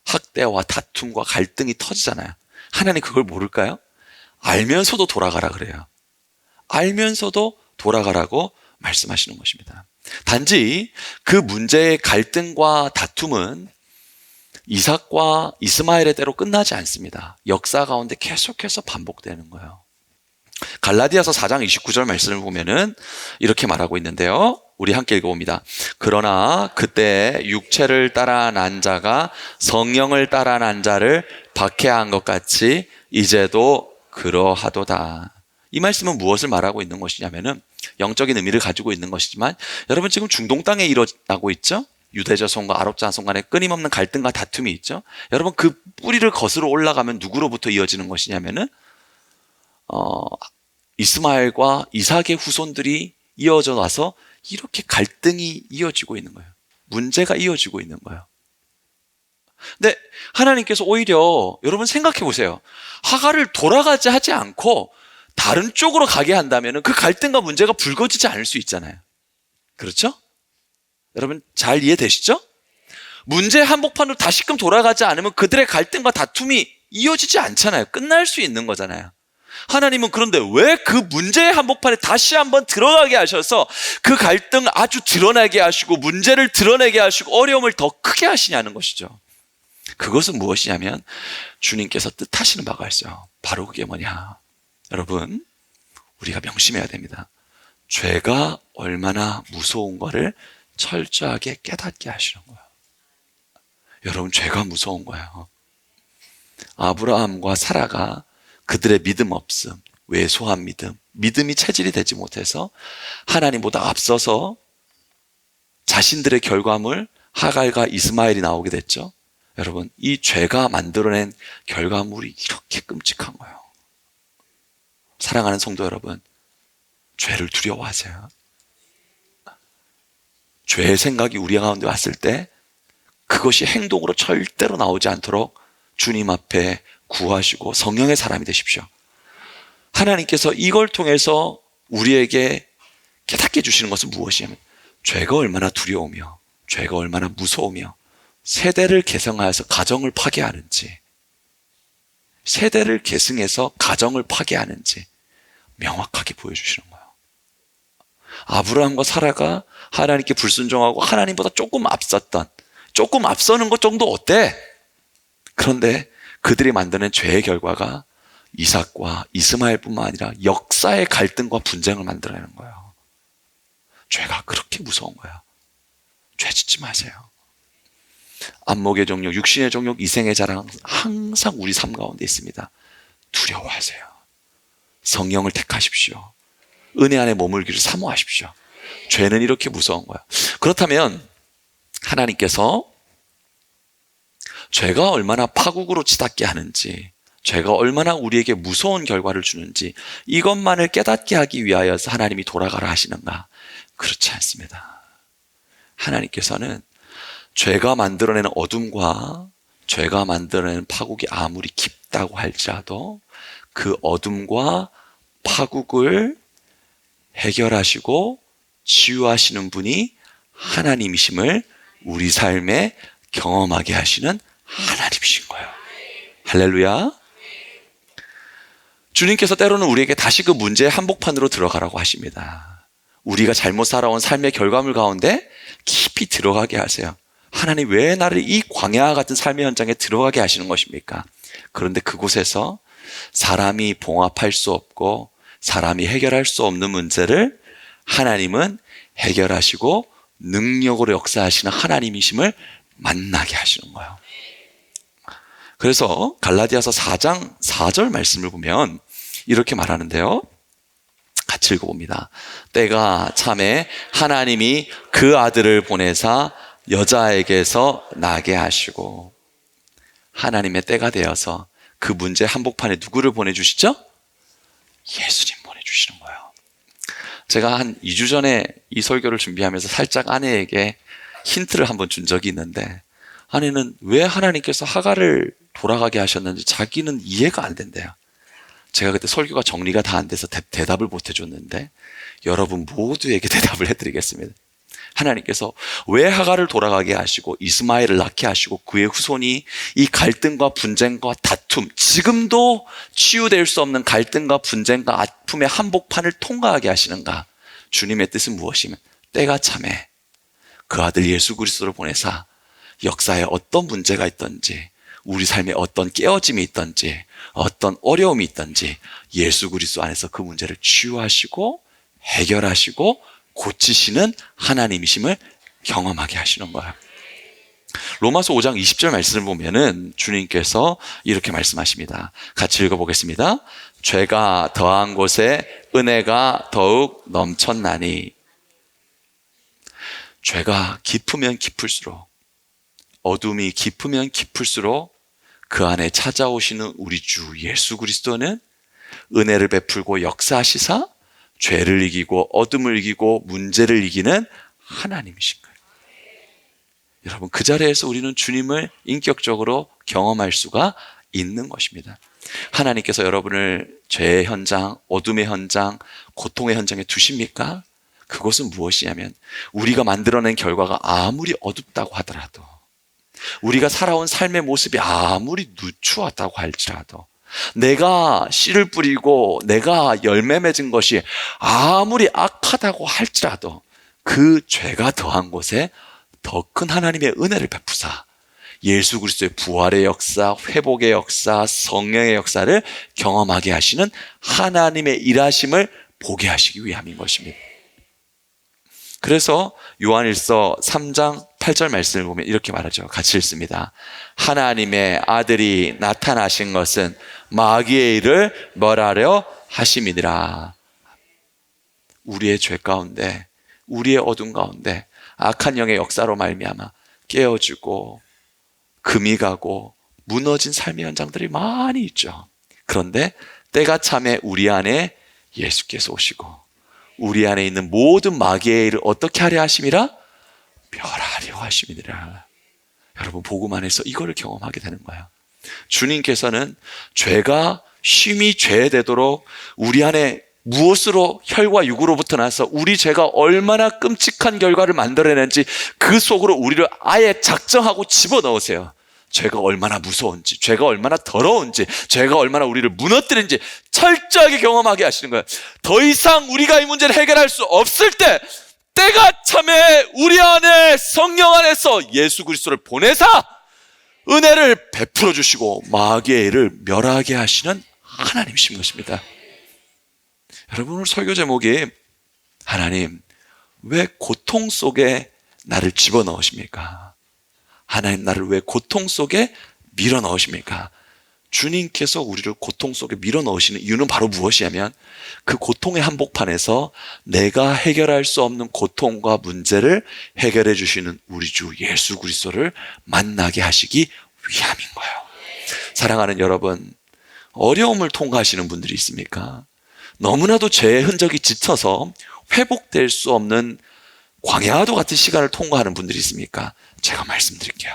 학대와 다툼과 갈등이 터지잖아요. 하나님 그걸 모를까요? 알면서도 돌아가라 그래요. 알면서도 돌아가라고 말씀하시는 것입니다. 단지 그 문제의 갈등과 다툼은 이삭과 이스마엘의 때로 끝나지 않습니다. 역사 가운데 계속해서 반복되는 거예요. 갈라디아서 4장 29절 말씀을 보면은 이렇게 말하고 있는데요. 우리 함께 읽어봅니다. 그러나 그때 육체를 따라 난 자가 성령을 따라 난 자를 박해한 것 같이 이제도 그러하도다. 이 말씀은 무엇을 말하고 있는 것이냐면은 영적인 의미를 가지고 있는 것이지만, 여러분 지금 중동 땅에 일어나고 있죠? 유대자손과 아랍자손 간의 끊임없는 갈등과 다툼이 있죠? 여러분 그 뿌리를 거슬러 올라가면 누구로부터 이어지는 것이냐면은 이스마엘과 이삭의 후손들이 이어져 와서 이렇게 갈등이 이어지고 있는 거예요. 문제가 이어지고 있는 거예요. 근데 하나님께서 오히려 여러분 생각해 보세요. 하갈을 돌아가지 하지 않고 다른 쪽으로 가게 한다면 그 갈등과 문제가 불거지지 않을 수 있잖아요. 그렇죠? 여러분 잘 이해되시죠? 문제 한복판으로 다시금 돌아가지 않으면 그들의 갈등과 다툼이 이어지지 않잖아요. 끝날 수 있는 거잖아요. 하나님은 그런데 왜 그 문제의 한복판에 다시 한번 들어가게 하셔서 그 갈등 아주 드러나게 하시고 문제를 드러내게 하시고 어려움을 더 크게 하시냐는 것이죠. 그것은 무엇이냐면 주님께서 뜻하시는 바가 있어요. 바로 그게 뭐냐? 여러분, 우리가 명심해야 됩니다. 죄가 얼마나 무서운 거를 철저하게 깨닫게 하시는 거예요. 여러분, 죄가 무서운 거예요. 아브라함과 사라가 그들의 믿음 없음, 왜소한 믿음이 체질이 되지 못해서 하나님보다 앞서서 자신들의 결과물 하갈과 이스마엘이 나오게 됐죠. 여러분, 이 죄가 만들어낸 결과물이 이렇게 끔찍한 거예요. 사랑하는 성도 여러분, 죄를 두려워하세요. 죄의 생각이 우리 가운데 왔을 때 그것이 행동으로 절대로 나오지 않도록 주님 앞에 구하시고 성령의 사람이 되십시오. 하나님께서 이걸 통해서 우리에게 깨닫게 해주시는 것은 무엇이냐면 죄가 얼마나 두려우며 죄가 얼마나 무서우며 세대를 계승하여서 가정을 파괴하는지, 세대를 계승해서 가정을 파괴하는지 명확하게 보여주시는 거예요. 아브라함과 사라가 하나님께 불순종하고 하나님보다 조금 앞서는 것 정도 어때? 그런데 그들이 만드는 죄의 결과가 이삭과 이스마엘뿐만 아니라 역사의 갈등과 분쟁을 만들어내는 거예요. 죄가 그렇게 무서운 거예요. 죄 짓지 마세요. 안목의 정욕, 육신의 정욕, 이생의 자랑 항상 우리 삶 가운데 있습니다. 두려워하세요. 성령을 택하십시오. 은혜 안에 머물기를 사모하십시오. 죄는 이렇게 무서운 거예요. 그렇다면 하나님께서 죄가 얼마나 파국으로 치닫게 하는지, 죄가 얼마나 우리에게 무서운 결과를 주는지 이것만을 깨닫게 하기 위하여서 하나님이 돌아가라 하시는가? 그렇지 않습니다. 하나님께서는 죄가 만들어내는 어둠과 죄가 만들어내는 파국이 아무리 깊다고 할지라도 그 어둠과 파국을 해결하시고 치유하시는 분이 하나님이심을 우리 삶에 경험하게 하시는 하나님이신 거예요. 할렐루야. 주님께서 때로는 우리에게 다시 그 문제의 한복판으로 들어가라고 하십니다. 우리가 잘못 살아온 삶의 결과물 가운데 깊이 들어가게 하세요. 하나님 왜 나를 이 광야와 같은 삶의 현장에 들어가게 하시는 것입니까? 그런데 그곳에서 사람이 봉합할 수 없고 사람이 해결할 수 없는 문제를 하나님은 해결하시고 능력으로 역사하시는 하나님이심을 만나게 하시는 거예요. 그래서 갈라디아서 4장 4절 말씀을 보면 이렇게 말하는데요. 같이 읽어봅니다. 때가 참에 하나님이 그 아들을 보내사 여자에게서 나게 하시고, 하나님의 때가 되어서 그 문제 한복판에 누구를 보내주시죠? 예수님 보내주시는 거예요. 제가 한 2주 전에 이 설교를 준비하면서 살짝 아내에게 힌트를 한번 준 적이 있는데, 아내는 왜 하나님께서 하갈을 돌아가게 하셨는지 자기는 이해가 안 된대요. 제가 그때 설교가 정리가 다 안 돼서 대답을 못 해줬는데 여러분 모두에게 대답을 해드리겠습니다. 하나님께서 왜 하갈을 돌아가게 하시고 이스마엘을 낳게 하시고 그의 후손이 이 갈등과 분쟁과 다툼, 지금도 치유될 수 없는 갈등과 분쟁과 아픔의 한복판을 통과하게 하시는가? 주님의 뜻은 무엇이면 때가 참에 그 아들 예수 그리스도를 보내사 역사에 어떤 문제가 있든지, 우리 삶에 어떤 깨어짐이 있든지, 어떤 어려움이 있든지 예수 그리스도 안에서 그 문제를 치유하시고 해결하시고 고치시는 하나님이심을 경험하게 하시는 거예요. 로마서 5장 20절 말씀을 보면은 주님께서 이렇게 말씀하십니다. 같이 읽어보겠습니다. 죄가 더한 곳에 은혜가 더욱 넘쳤나니. 죄가 깊으면 깊을수록, 어둠이 깊으면 깊을수록 그 안에 찾아오시는 우리 주 예수 그리스도는 은혜를 베풀고 역사하시사 죄를 이기고 어둠을 이기고 문제를 이기는 하나님이신 거예요. 여러분, 그 자리에서 우리는 주님을 인격적으로 경험할 수가 있는 것입니다. 하나님께서 여러분을 죄의 현장, 어둠의 현장, 고통의 현장에 두십니까? 그것은 무엇이냐면 우리가 만들어낸 결과가 아무리 어둡다고 하더라도, 우리가 살아온 삶의 모습이 아무리 누추하다고 할지라도, 내가 씨를 뿌리고 내가 열매 맺은 것이 아무리 악하다고 할지라도 그 죄가 더한 곳에 더 큰 하나님의 은혜를 베푸사 예수 그리스도의 부활의 역사, 회복의 역사, 성령의 역사를 경험하게 하시는 하나님의 일하심을 보게 하시기 위함인 것입니다. 그래서 요한일서 3장 8절 말씀을 보면 이렇게 말하죠. 같이 읽습니다. 하나님의 아들이 나타나신 것은 마귀의 일을 멸하려 하심이니라. 우리의 죄 가운데, 우리의 어둠 가운데 악한 영의 역사로 말미암아 깨어지고 금이 가고 무너진 삶의 현장들이 많이 있죠. 그런데 때가 참에 우리 안에 예수께서 오시고 우리 안에 있는 모든 마귀의 일을 어떻게 하려 하심이라? 멸하려 하심이니라. 여러분, 복음 안에서 이거를 경험하게 되는 거예요. 주님께서는 죄가 쉼이 죄되도록 우리 안에 무엇으로 혈과 육으로부터 나서 우리 죄가 얼마나 끔찍한 결과를 만들어내는지 그 속으로 우리를 아예 작정하고 집어넣으세요. 죄가 얼마나 무서운지, 죄가 얼마나 더러운지, 죄가 얼마나 우리를 무너뜨리는지 철저하게 경험하게 하시는 거예요. 더 이상 우리가 이 문제를 해결할 수 없을 때, 때가 참에 우리 안에 성령 안에서 예수 그리스도를 보내사 은혜를 베풀어 주시고 마귀의 일을 멸하게 하시는 하나님이신 것입니다. 여러분, 오늘 설교 제목이 하나님, 왜 고통 속에 나를 집어넣으십니까? 하나님, 나를 왜 고통 속에 밀어넣으십니까? 주님께서 우리를 고통 속에 밀어넣으시는 이유는 바로 무엇이냐면 그 고통의 한복판에서 내가 해결할 수 없는 고통과 문제를 해결해 주시는 우리 주 예수 그리스도를 만나게 하시기 위함인 거예요. 사랑하는 여러분, 어려움을 통과하시는 분들이 있습니까? 너무나도 죄의 흔적이 짙어서 회복될 수 없는 광야도 같은 시간을 통과하는 분들이 있습니까? 제가 말씀드릴게요.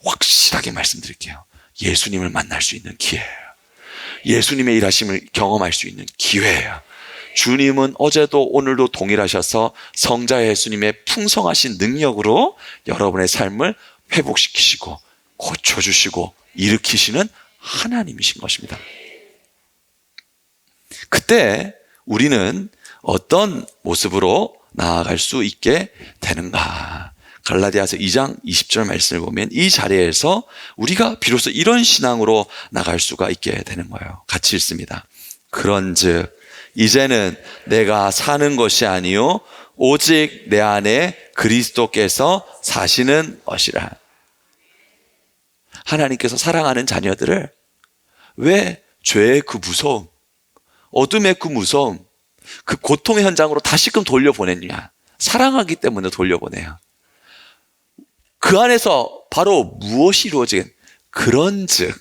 확실하게 말씀드릴게요. 예수님을 만날 수 있는 기회예요. 예수님의 일하심을 경험할 수 있는 기회예요. 주님은 어제도 오늘도 동일하셔서 성자 예수님의 풍성하신 능력으로 여러분의 삶을 회복시키시고 고쳐주시고 일으키시는 하나님이신 것입니다. 그때 우리는 어떤 모습으로 나아갈 수 있게 되는가? 갈라디아서 2장 20절 말씀을 보면 이 자리에서 우리가 비로소 이런 신앙으로 나갈 수가 있게 되는 거예요. 같이 읽습니다. 그런즉 이제는 내가 사는 것이 아니요 오직 내 안에 그리스도께서 사시는 것이라. 하나님께서 사랑하는 자녀들을 왜 죄의 그 무서움, 어둠의 그 무서움, 그 고통의 현장으로 다시금 돌려보냈냐? 사랑하기 때문에 돌려보내요. 그 안에서 바로 무엇이 이루어지겠? 그런즉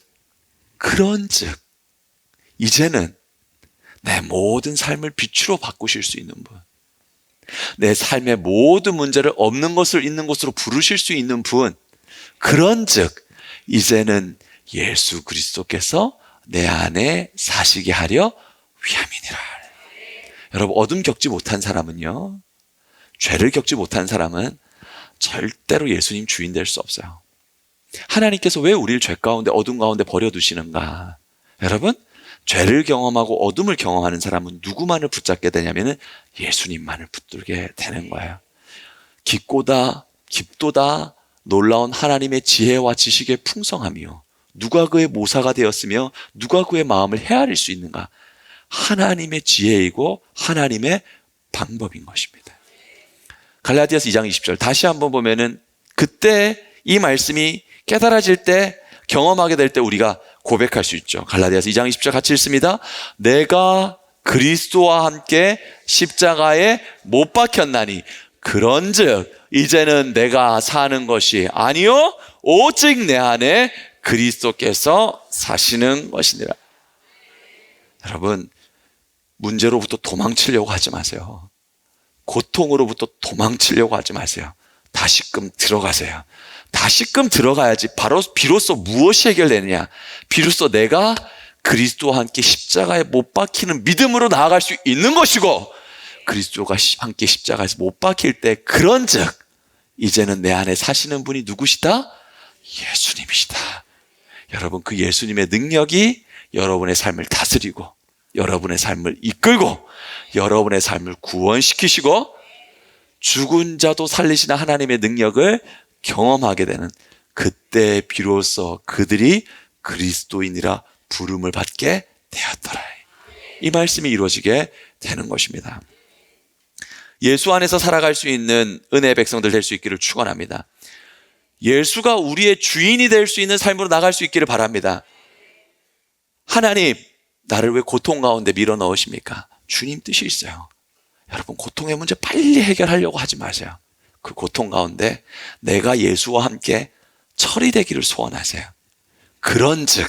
이제는 내 모든 삶을 빛으로 바꾸실 수 있는 분, 내 삶의 모든 문제를 없는 것을 있는 것으로 부르실 수 있는 분, 그런즉 이제는 예수 그리스도께서 내 안에 사시게 하려 위함이니라. 여러분, 어둠 겪지 못한 사람은요, 죄를 겪지 못한 사람은 절대로 예수님 주인 될 수 없어요. 하나님께서 왜 우리를 죄 가운데 어둠 가운데 버려두시는가? 여러분, 죄를 경험하고 어둠을 경험하는 사람은 누구만을 붙잡게 되냐면 예수님만을 붙들게 되는 거예요. 깊도다 놀라운 하나님의 지혜와 지식의 풍성함이요, 누가 그의 모사가 되었으며 누가 그의 마음을 헤아릴 수 있는가? 하나님의 지혜이고 하나님의 방법인 것입니다. 갈라디아서 2장 20절 다시 한번 보면은 그때 이 말씀이 깨달아질 때, 경험하게 될 때 우리가 고백할 수 있죠. 갈라디아서 2장 20절 같이 읽습니다. 내가 그리스도와 함께 십자가에 못 박혔나니 그런즉 이제는 내가 사는 것이 아니요 오직 내 안에 그리스도께서 사시는 것이니라. 여러분, 문제로부터 도망치려고 하지 마세요. 고통으로부터 도망치려고 하지 마세요. 다시금 들어가세요. 다시금 들어가야지 비로소 무엇이 해결되느냐? 비로소 내가 그리스도와 함께 십자가에 못 박히는 믿음으로 나아갈 수 있는 것이고, 그리스도가 함께 십자가에서 못 박힐 때 그런즉 이제는 내 안에 사시는 분이 누구시다? 예수님이시다. 여러분, 그 예수님의 능력이 여러분의 삶을 다스리고 여러분의 삶을 이끌고 여러분의 삶을 구원시키시고 죽은 자도 살리시는 하나님의 능력을 경험하게 되는, 그때 비로소 그들이 그리스도인이라 부름을 받게 되었더라. 이 말씀이 이루어지게 되는 것입니다. 예수 안에서 살아갈 수 있는 은혜의 백성들 될 수 있기를 축원합니다. 예수가 우리의 주인이 될 수 있는 삶으로 나갈 수 있기를 바랍니다. 하나님, 나를 왜 고통 가운데 밀어 넣으십니까? 주님 뜻이 있어요. 여러분, 고통의 문제 빨리 해결하려고 하지 마세요. 그 고통 가운데 내가 예수와 함께 처리되기를 소원하세요. 그런즉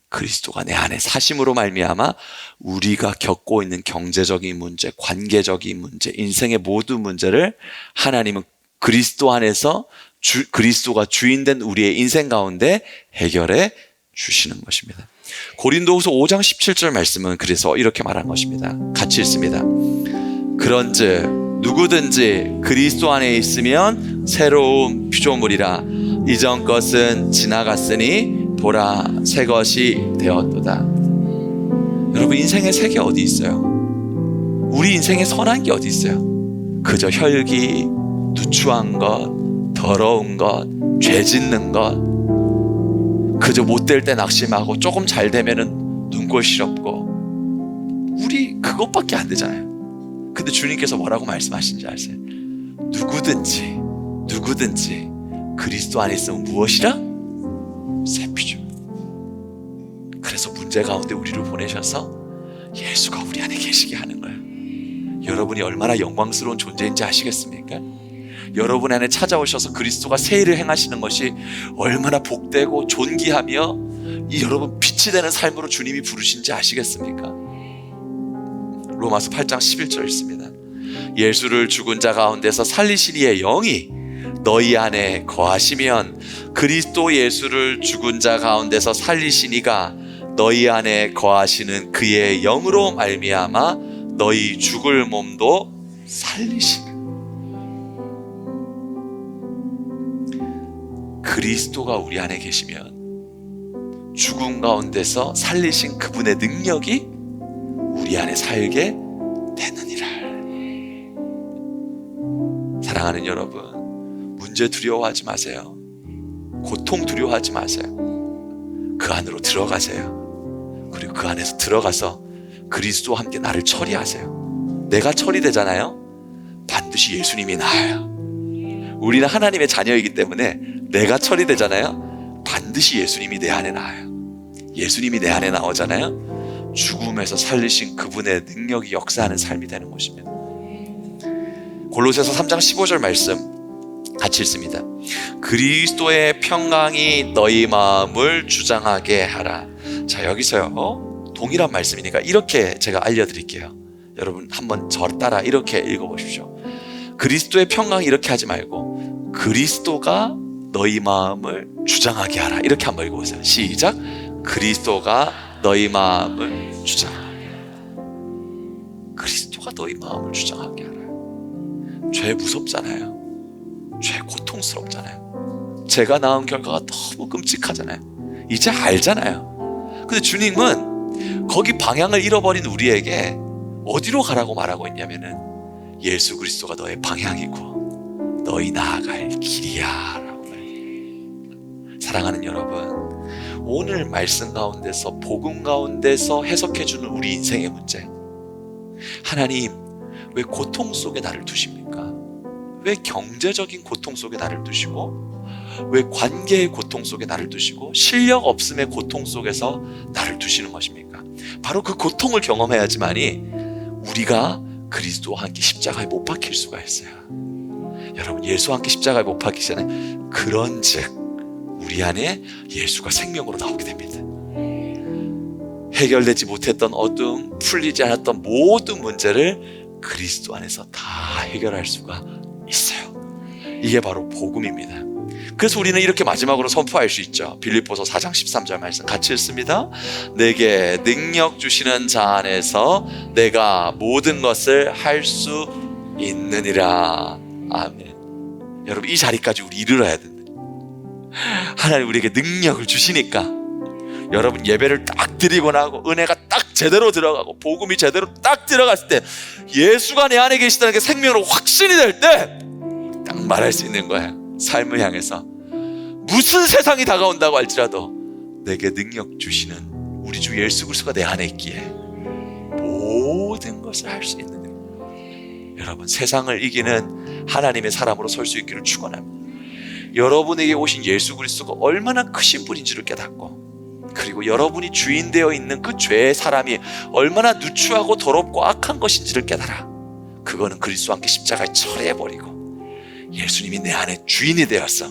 그리스도가 내 안에 사심으로 말미암아 우리가 겪고 있는 경제적인 문제, 관계적인 문제, 인생의 모든 문제를 하나님은 그리스도 안에서 그리스도가 주인된 우리의 인생 가운데 해결해 주시는 것입니다. 고린도후서 5장 17절 말씀은 그래서 이렇게 말한 것입니다. 같이 읽습니다. 그런즉 누구든지 그리스도 안에 있으면 새로운 피조물이라, 이전 것은 지나갔으니 보라 새 것이 되었도다. 여러분, 인생의 색이 어디 있어요? 우리 인생에 선한 게 어디 있어요? 그저 혈기, 누추한 것, 더러운 것, 죄 짓는 것, 그저 못될 때 낙심하고 조금 잘 되면은 눈꼴 시렵고, 우리 그것밖에 안 되잖아요. 근데 주님께서 뭐라고 말씀하시는지 아세요? 누구든지 그리스도 안에 있으면 무엇이라? 새 피조물. 그래서 문제 가운데 우리를 보내셔서 예수가 우리 안에 계시게 하는 거예요. 여러분이 얼마나 영광스러운 존재인지 아시겠습니까? 여러분 안에 찾아오셔서 그리스도가 새 일을 행하시는 것이 얼마나 복되고 존귀하며 이 여러분 빛이 되는 삶으로 주님이 부르신지 아시겠습니까? 로마서 8장 11절 있습니다. 예수를 죽은 자 가운데서 살리신 이의 영이 너희 안에 거하시면 그리스도 예수를 죽은 자 가운데서 살리신 이가 너희 안에 거하시는 그의 영으로 말미암아 너희 죽을 몸도 살리시는, 그리스도가 우리 안에 계시면 죽음 가운데서 살리신 그분의 능력이 우리 안에 살게 되느니라. 사랑하는 여러분, 문제 두려워하지 마세요. 고통 두려워하지 마세요. 그 안으로 들어가세요. 그리고 그 안에서 들어가서 그리스도와 함께 나를 처리하세요. 내가 처리되잖아요. 반드시 예수님이 나아요. 우리는 하나님의 자녀이기 때문에 내가 처리되잖아요. 반드시 예수님이 내 안에 나와요. 예수님이 내 안에 나오잖아요. 죽음에서 살리신 그분의 능력이 역사하는 삶이 되는 것입니다. 골로새서 3장 15절 말씀 같이 읽습니다. 그리스도의 평강이 너희 마음을 주장하게 하라. 자, 여기서요, 동일한 말씀이니까 이렇게 제가 알려드릴게요. 여러분 한번 저 따라 이렇게 읽어보십시오. 그리스도의 평강이 이렇게 하지 말고 그리스도가 너희 마음을 주장하게 하라. 이렇게 한번 읽어보세요. 시작. 그리스도가 너희 마음을 주장하게 하라. 그리스도가 너희 마음을 주장하게 하라. 죄 무섭잖아요. 죄 고통스럽잖아요. 죄가 낳은 결과가 너무 끔찍하잖아요. 이제 알잖아요. 근데 주님은 거기 방향을 잃어버린 우리에게 어디로 가라고 말하고 있냐면은 예수 그리스도가 너의 방향이고 너희 나아갈 길이야 라고 말해요. 사랑하는 여러분, 오늘 말씀 가운데서 복음 가운데서 해석해주는 우리 인생의 문제, 하나님 왜 고통 속에 나를 두십니까? 왜 경제적인 고통 속에 나를 두시고, 왜 관계의 고통 속에 나를 두시고, 실력 없음의 고통 속에서 나를 두시는 것입니까? 바로 그 고통을 경험해야지만이 우리가 그리스도와 함께 십자가에 못 박힐 수가 있어요. 여러분, 예수와 함께 십자가에 못 박히기 전에 그런즉 우리 안에 예수가 생명으로 나오게 됩니다. 해결되지 못했던 어둠, 풀리지 않았던 모든 문제를 그리스도 안에서 다 해결할 수가 있어요. 이게 바로 복음입니다. 그래서 우리는 이렇게 마지막으로 선포할 수 있죠. 빌립보서 4장 13절 말씀 같이 읽습니다. 내게 능력 주시는 자 안에서 내가 모든 것을 할 수 있느니라. 아멘. 여러분, 이 자리까지 우리 이르러야 된다. 하나님 우리에게 능력을 주시니까 여러분, 예배를 딱 드리고 나고 은혜가 딱 제대로 들어가고 복음이 제대로 딱 들어갔을 때, 예수가 내 안에 계시다는 게 생명으로 확신이 될 때 딱 말할 수 있는 거야. 삶을 향해서 무슨 세상이 다가온다고 할지라도 내게 능력 주시는 우리 주 예수 그리스도가 내 안에 있기에 모든 것을 할 수 있는 능력. 여러분, 세상을 이기는 하나님의 사람으로 설 수 있기를 축원합니다. 여러분에게 오신 예수 그리스도가 얼마나 크신 분인지를 깨닫고, 그리고 여러분이 주인 되어 있는 그 죄의 사람이 얼마나 누추하고 더럽고 악한 것인지를 깨달아. 그거는 그리스도와 함께 십자가에 처리해버리고 예수님이 내 안에 주인이 되어서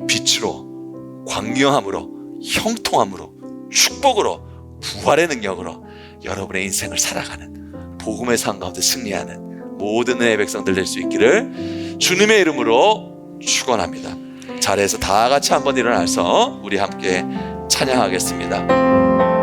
빛으로, 광명함으로, 형통함으로, 축복으로, 부활의 능력으로 여러분의 인생을 살아가는 복음의 삶 가운데 승리하는 모든 은혜의 백성들 될 수 있기를 주님의 이름으로 축원합니다. 자리에서 다 같이 한번 일어나서 우리 함께 찬양하겠습니다.